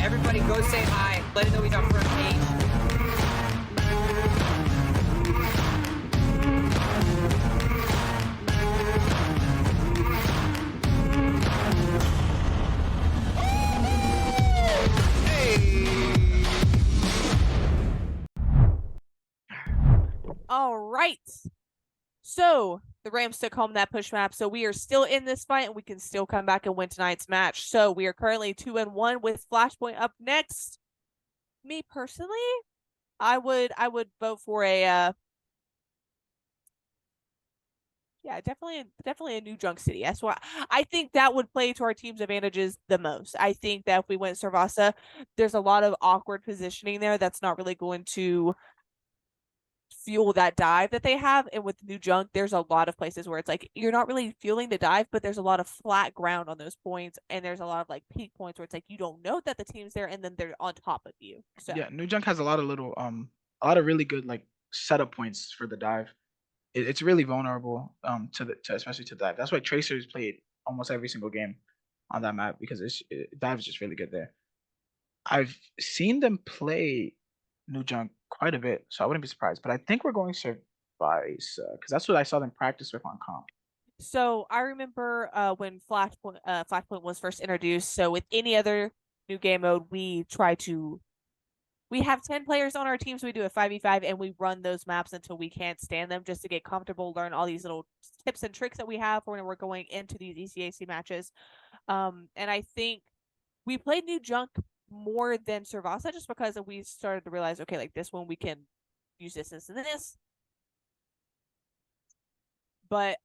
Everybody go say hi. Let him know he's on front page. All right. So the Rams took home that push map. So we are still in this fight and we can still come back and win tonight's match. So we are currently 2-1 with Flashpoint up next. Me personally, I would vote for a yeah, definitely a new Junk City. That's why I think that would play to our team's advantages the most. I think that if we went Servasa, there's a lot of awkward positioning there that's not really going to fuel that dive that they have. And with new Junk, there's a lot of places where it's like you're not really fueling the dive, but there's a lot of flat ground on those points, and there's a lot of like peak points where it's like you don't know that the team's there, and then they're on top of you. So Yeah, New Junk has a lot of little a lot of really good like setup points for the dive. It's really vulnerable to especially to dive. That's why Tracers played almost every single game on that map because dive is just really good there. I've seen them play New Junk quite a bit, so I wouldn't be surprised. But I think we're going Cerveza because that's what I saw them practice with on comp. So I remember when Flashpoint was first introduced. So with any other new game mode, we have 10 players on our team, so we do a 5v5 and we run those maps until we can't stand them just to get comfortable, learn all these little tips and tricks that we have for when we're going into these ECAC matches. And I think we played New Junk more than Servasa just because we started to realize, okay, like this one we can use this and this. But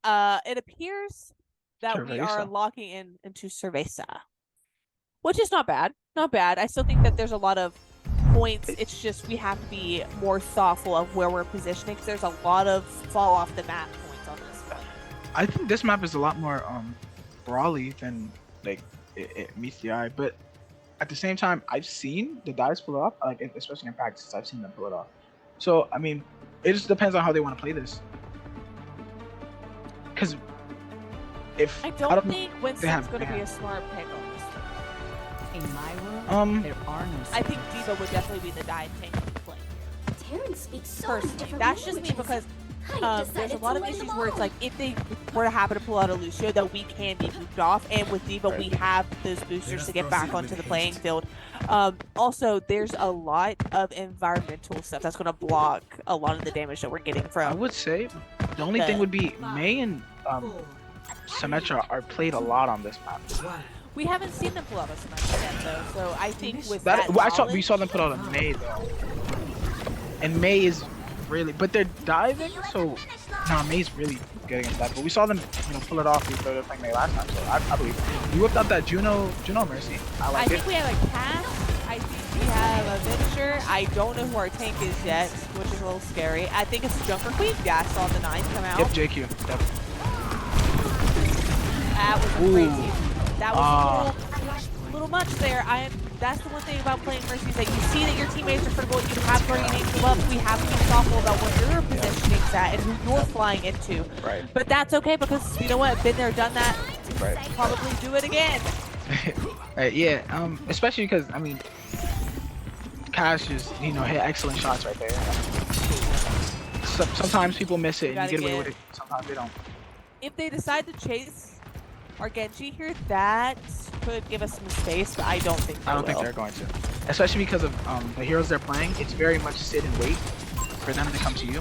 it appears that we are Cerveza. locking into Cerveza, which is not bad. Not bad. I still think that there's a lot of points. It's just we have to be more thoughtful of where we're positioning because there's a lot of fall off the map points on this one. I think this map is a lot more brawly than like it meets the eye, but at the same time, I've seen the dives pull it off, like especially in practice. I've seen them pull it off. So I mean, it just depends on how they want to play this. Because if I don't think Winston's going to be a smart pick on this one. In my world, there are no I think Diva would definitely be the dive tank to play. Terrence speaks so Personally, different that's just me languages. because I there's a decided lot to of win issues them where it's all. like if they were to happen to pull out a Lucio, that we can be moved off, and with Diva we have those boosters to get back onto the playing field. Also, there's a lot of environmental stuff that's going to block a lot of the damage that we're getting I from. would say the only thing would be May and Symmetra are played a lot on this map. We haven't seen them pull out a sniper yet, though, so I think with That that we saw them put out a May though, and May is really, but they're diving, so May's really getting into that. But we saw them, pull it off. We started playing May last time, so I believe we whipped out that Juno Mercy. I I like think it. we have a Cass. I think we have a Villager. I don't know who our tank is yet, which is a little scary. I think it's Junker Queen. Yeah, I saw the 9 come out. Yep, JQ. Yep. That was Ooh. crazy. That was a little much there. That's the one thing about playing Mercy is that you see that your teammates are critical. You have guardian angel up. We have to be thoughtful about what your positioning's at and who you're flying into. Right. But that's okay because you know what? Been there, done that. Right. Probably do it again. Right. Yeah. Especially because Cash just hit excellent shots right there. Sometimes people miss it and you get away with it. Sometimes they don't. If they decide to chase our Genji here, that could give us some space, but I don't think they're going to. Especially because of the heroes they're playing, it's very much sit and wait for them to come to you.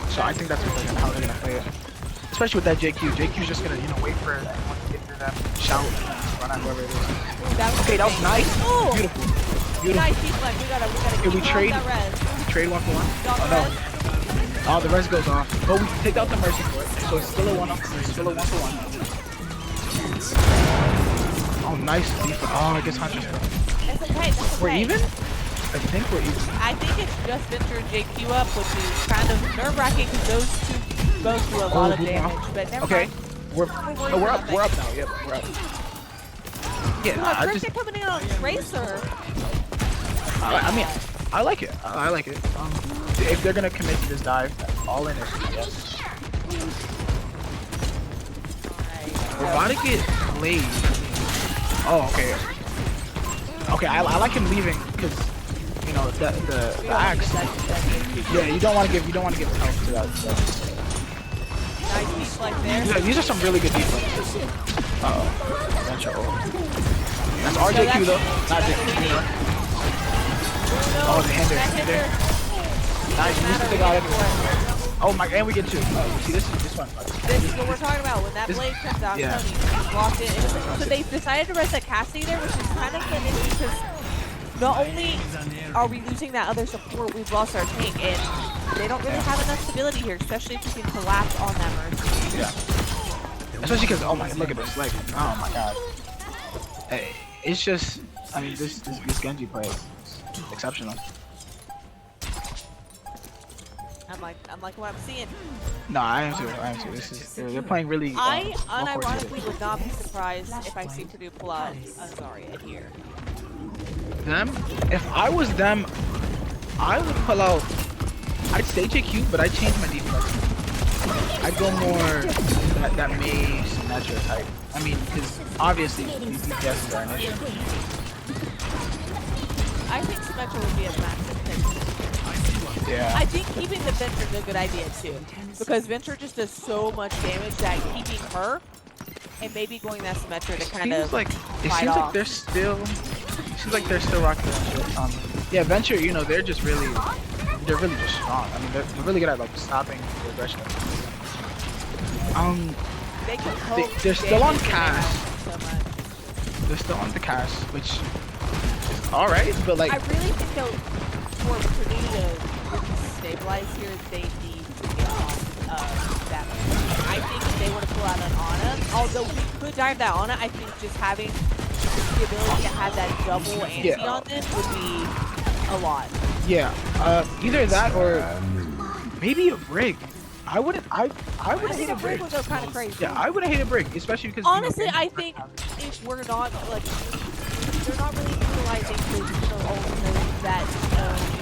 So I think that's how they're gonna play it. Especially with that JQ. JQ's just gonna, wait for everyone to get through them, shout, run at whoever it is. That was Okay, that was nice. Ooh. Beautiful. Beautiful. Nice deflect. We gotta Can we keep trade? that res. Trade 1-for-1. Got Oh the no. res. Oh, the rest goes off. But we take out the mercy for it. So it's still a 1-up. It's still a 1-for-1. Oh, nice defense. Oh, I guess Hunter's done. That's okay. That's okay. We're even? I think we're even. I think it's just Venture and JQ up, which is kind of nerve-wracking because those two both do a lot of damage. But never Okay. mind. We're worried up. about We're up that. now. Yep, we're up. Yeah, Look, I Christian just. coming in on Tracer. I mean, I like it. I like it. If they're gonna commit to this dive, all in it. Yes. We're about to get played. Oh, okay. Okay, I like him leaving because you know the axe. Yeah, you don't want to give health to that. So. Nice deflect there. Yeah, these are some really good defenses. That's your ult. That's RJQ though, not JQ. Oh, the hinder. There. Nice, you used to out anyway. Oh my, and we get two. See, this one. This is what we're talking about. When that blade comes out, yeah. I'm telling you, it's locked in. So they decided to reset Cassidy there, which is kind of good because not only are we losing that other support, we've lost our tank, and they don't really have enough stability here, especially if we can collapse on that Mercy. Yeah. Especially because, oh my, look at this, like, oh my god. Hey, it's just, I mean, this Genji play is exceptional. I'm like what I'm seeing. No, I am too. This is, they're playing really. I unironically would not be surprised if I see Purdue pull out. Here. Them? If I was them, I would pull out. I'd stay JQ, but I'd change my defense. I'd go more that Mei Symmetra type. I mean, because obviously these guesses are an issue. I think Symmetra would be a massive pick. Yeah. I think keeping the Venture is a good idea too, because Venture just does so much damage that keeping her and maybe going that Symmetra to kind of it seems like they're still rocking that shit. Yeah, Venture, you know, they're really just strong. I mean, they're really good at like stopping the aggression. They're still on cast. They're still on the cast, which is alright, but like I really think though, for Purdue to stabilize here, they need to get off that. I think if they were to pull out an Ana, although we could dive that Ana, I think just having the ability to have that double anti on them would be a lot. Yeah, either that or maybe a Brig. I wouldn't hate a Brig. Would go kind of crazy. Yeah, I wouldn't hate a Brig, especially because honestly, you know, I think if we're not like they're not really utilizing the ultimate that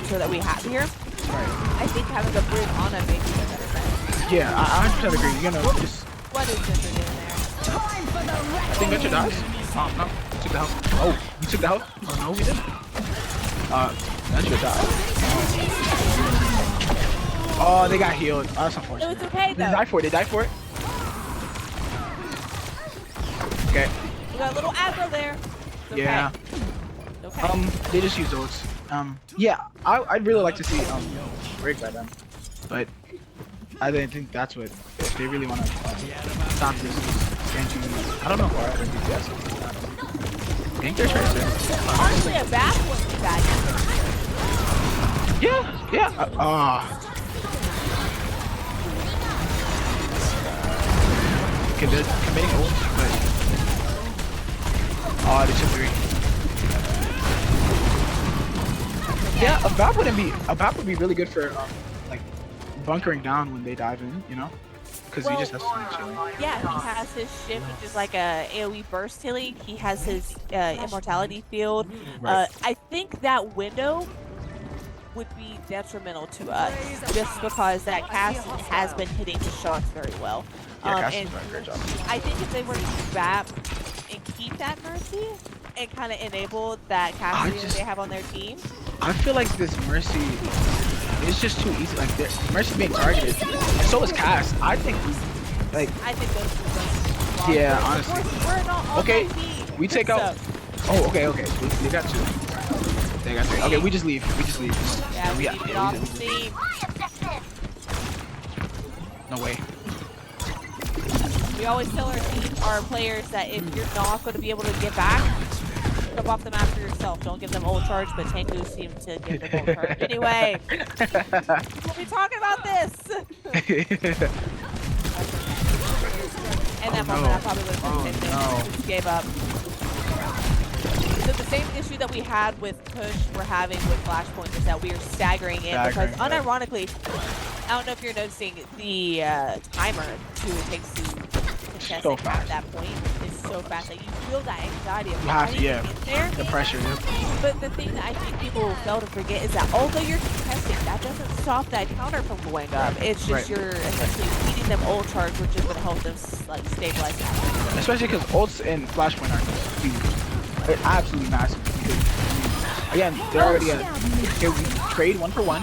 user that we have here. Right. I think having a Brig on a makes it a better bet. Yeah, I 100% agree. You know, just what is Venture doing there? I think Venture dies. Oh no, you took the health. Oh, you took the health? Oh no, we didn't. Venture died. Oh, they got healed. Oh, that's unfortunate. It was okay though. They died for it. Okay. We got a little aggro there. It's okay. Yeah. Okay. They just used ults. Yeah, I'd really like to see Break by them, but I didn't think that's what if they really want to stop this Genji. I don't know why I think yes. I think they're trying to. Honestly, a back wouldn't be bad. Yeah. Okay, they're committing ult, but they took 3. Yeah, a BAP would be really good for like bunkering down when they dive in, you know, because he just has so much. Yeah, he has his shift, which is like a AOE burst healing. He has his immortality field. Right. I think that window would be detrimental to us, just because that cast has been hitting his shots very well. Yeah, Cass and is doing a great job. I think if they were to BAP and keep that Mercy and kind of enable that cast that they have on their team. I feel like this Mercy is just too easy. Like Mercy being targeted, and so is Cass. I think those two. Yeah, honestly. We're not on Okay, that team. we take out. Oh, okay. They got 2. They got 3. Okay, we just leave. Yeah, we need to get off the team. No way. We always tell our players that if you're not going to be able to get back, jump off the map for yourself. Don't give them ult charge, but Tanku seemed to give them ult charge. Anyway, we'll be talking about this. And that moment, I probably would have been just gave up. So the same issue that we had with push, we're having with Flashpoint is that we are staggering in because unironically, I don't know if you're noticing the timer to it takes to contest So at fast. that point is so fast that you feel that anxiety of You have to, trying yeah. get there. The pressure. Yep. But the thing that I think people fail to forget is that although you're contesting, that doesn't stop that counter from going up. It's just you're essentially feeding them ult charge, which is going to help them like stabilize that. Especially because ults and Flashpoint are huge. They're absolutely massive. Again, they're already at. Here we trade 1 for 1,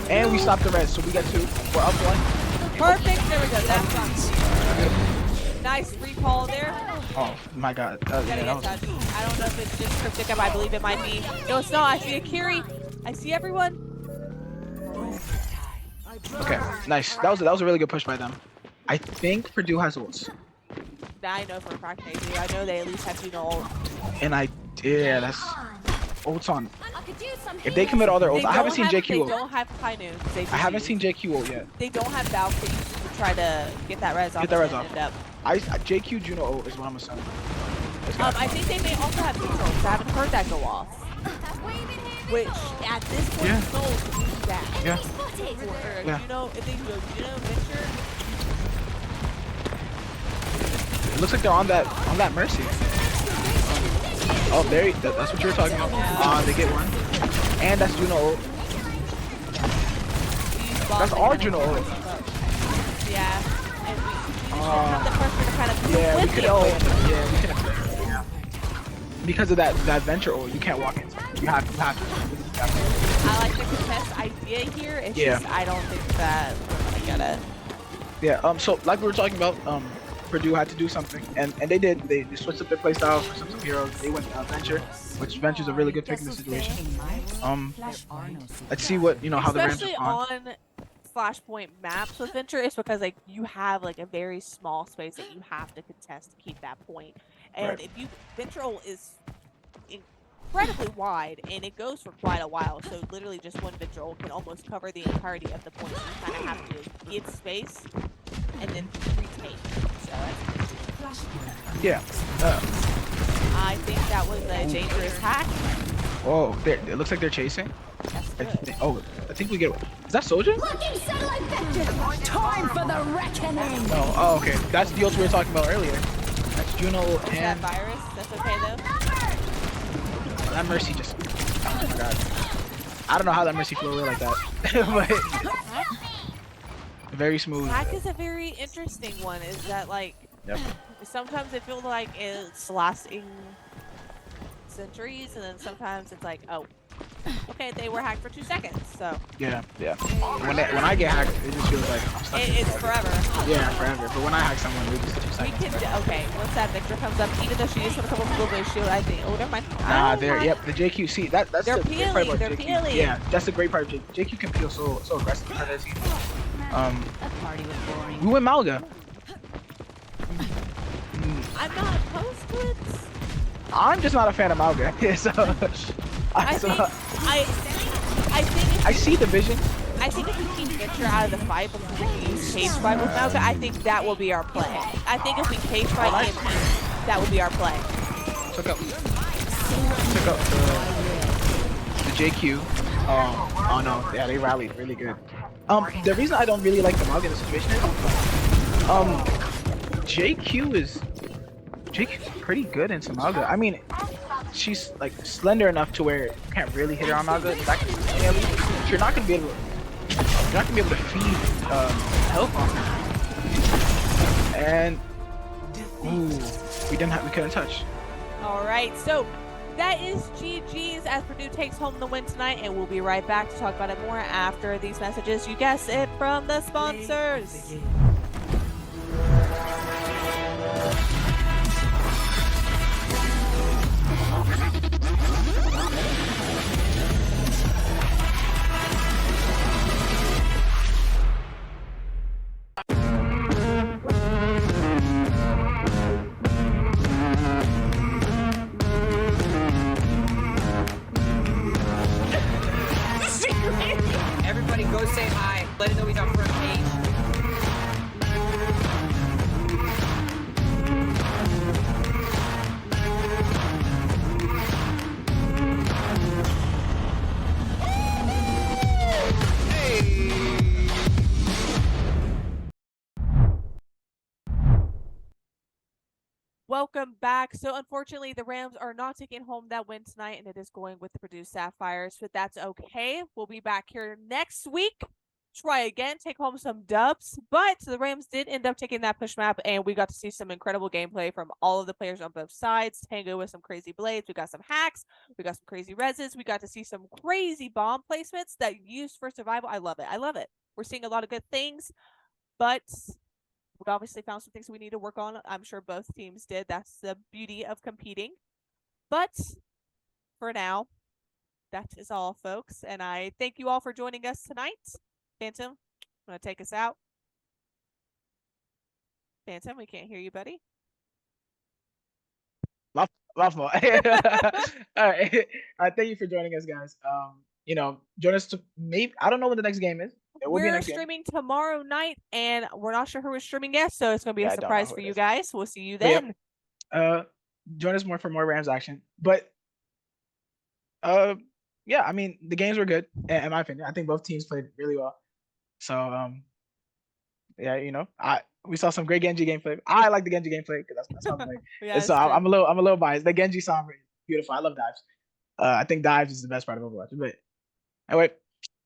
and we stop the res, so we get 2. We're up 1. Perfect. There we go. That's fun. Nice recall there. Oh my God. Gotta Yeah, get that was, touched. I don't know if it's just cryptic up. I believe it might be. No, it's not. I see a Kiri. I see everyone. okay, nice. That was a really good push by them. I think Purdue has ults, I know for a fact they do. I know they at least have ult. and that's ults on. I could use some If they commit all their ults, They I haven't seen don't have- JQ They ult. don't have Kainu. I haven't seen JQ ult yet. They don't have Valkyrie to try to get that res off. Get that res and off. end up. JQ Juno ult is what I'm assuming. I think they may also have neutral because I haven't heard that go off. Which at this point, Yeah. Soul can do that. Yeah. spotted. Or, Yeah. you know, if they go, Venture. It looks like they're on that Mercy. Oh, that's what you were talking about. They get 1, and that's Juno ult. That's our Juno ult. Yeah. And we just didn't have the pressure to kind of Yeah, we with could the ult. have. Yeah, we could have. Yeah. Because of that Venture ult, you can't walk in. You have to. I like the contest idea here. It's Yeah. just I don't think that we're gonna get it. Yeah. So like we were talking about, Purdue had to do something, and they did. They switched up their playstyle for some heroes. They went Venture, which Venture's a really good pick in this situation. In my world, there are no Let's see what how the Rams Especially respond. on Flashpoint maps with Venture is because like you have like a very small space that you have to contest to keep that point. And Right. if you Venture ult is incredibly wide and it goes for quite a while, so literally just one Venture ult can almost cover the entirety of the point. You kind of have to give space and then retain. So Yeah. I think that was a dangerous hack. Oh, it looks like they're chasing. That's I good. think we get. Is that Soldier? Looking satellite vector. time for the reckoning. No. Oh, okay. That's the ult we were talking about earlier. That's Juno Is that and virus? That's okay though. that Mercy just. Oh my God. I don't know how that Mercy flew away like that, but very smooth. Hack is a very interesting one. Is that like Yep. sometimes it feels like it's lasting centuries, and then sometimes it's like, oh, okay, they were hacked for 2 seconds, so Yeah. When I get hacked, it just feels like I'm stuck. it's forever. Yeah, forever. But when I hack someone, it just 2 We seconds. can okay. Once that Victor comes up, even though she is gonna come up with a little bit of shield, I think. Oh, never mind. Nah, yep, the JQ. See, that's They're the great part peeling, about they're JQ. peeling. Yeah, that's the great part of JQ. JQ can feel so aggressive. That party was boring. We went Malga. I'm not opposed to it. I'm just not a fan of Malga. So, I think I see the vision. I think if we keep Victor out of the fight before we use cage fight with Malga, I think that will be our play. I think if we cage fight EMP, that will be our play. Took up the JQ. Oh no, yeah, they rallied really good. The reason I don't really like the Malga in this situation is, JQ is pretty good in Malga. I mean, she's like slender enough to where you can't really hit her on Malga. You're not gonna be able to feed health on her. And we couldn't touch. All right, so that is GG's as Purdue takes home the win tonight, and we'll be right back to talk about it more after these messages. You guessed it, from the sponsors. go say hi. Let him know he's on front page. Welcome back. So unfortunately, the Rams are not taking home that win tonight, and it is going with the Purdue Sapphires, but that's okay. We'll be back here next week. Try again, take home some dubs. But the Rams did end up taking that push map, and we got to see some incredible gameplay from all of the players on both sides. Tango with some crazy blades. We got some hacks. We got some crazy reses. We got to see some crazy bomb placements that used for survival. I love it. I love it. We're seeing a lot of good things, but we obviously found some things we need to work on. I'm sure both teams did. That's the beauty of competing. But for now, that is all, folks. And I thank you all for joining us tonight. Phantom, want to take us out? Phantom, we can't hear you, buddy. My fault. All right. Thank you for joining us, guys. Join us to maybe, I don't know when the next game is. It will be We're next game. streaming tomorrow night, and we're not sure who we're streaming yet, so it's going to be Yeah, a I don't know surprise who for it you is. guys. We'll see you But yep. then. Join us for more Rams action. But yeah, I mean, the games were good, in my opinion. I think both teams played really well. So yeah, we saw some great Genji gameplay. I like the Genji gameplay because that's how I'm playing. Yeah, So it's I'm true. a little biased. The Genji Sombra is beautiful. I love dives. I think dives is the best part of Overwatch. But anyway,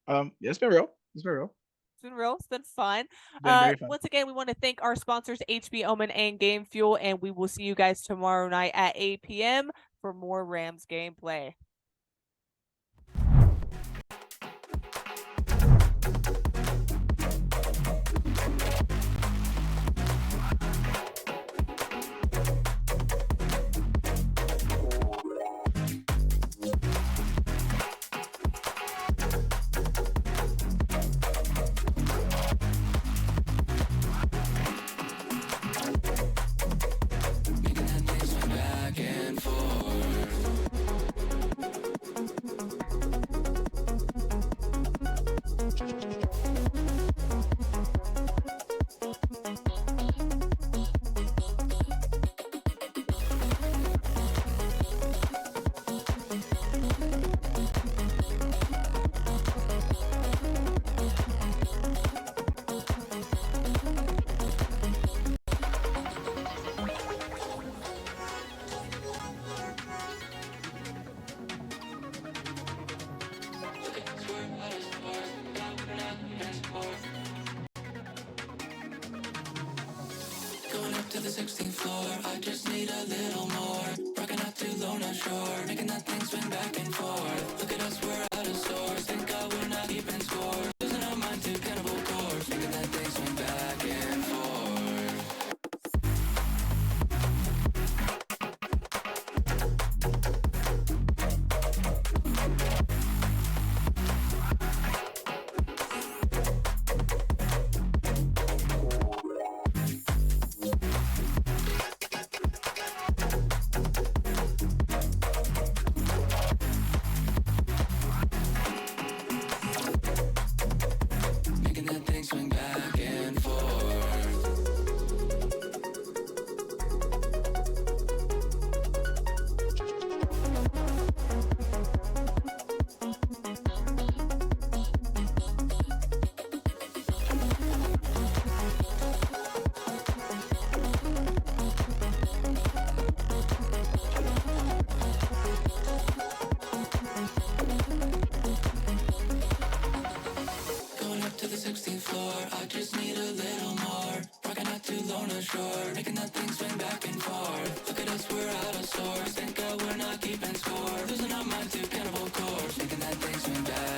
yeah, it's been real. It's been real. It's been real. It's been fun. It's been very fun. Once again, we want to thank our sponsors, HB Omen and Game Fuel, and we will see you guys tomorrow night at 8 p.m. for more Rams gameplay. Going up to the 16th floor, I just need a little more. Rocking out to Lona Shore, making that thing swing back and forth. Look at us, we're out of sorts. Thank God we're not keeping score. Losing our mind to cannibal corpse, making that thing swing back and forth. Making that thing swing back and forth. Going up to the 16th floor, I just need a little more. Rocking out to Lona Shore, making that thing swing back and forth. Look at us, we're out of sorts. Thank God we're not keeping score. Losing our mind to cannibal corpse, making that thing swing back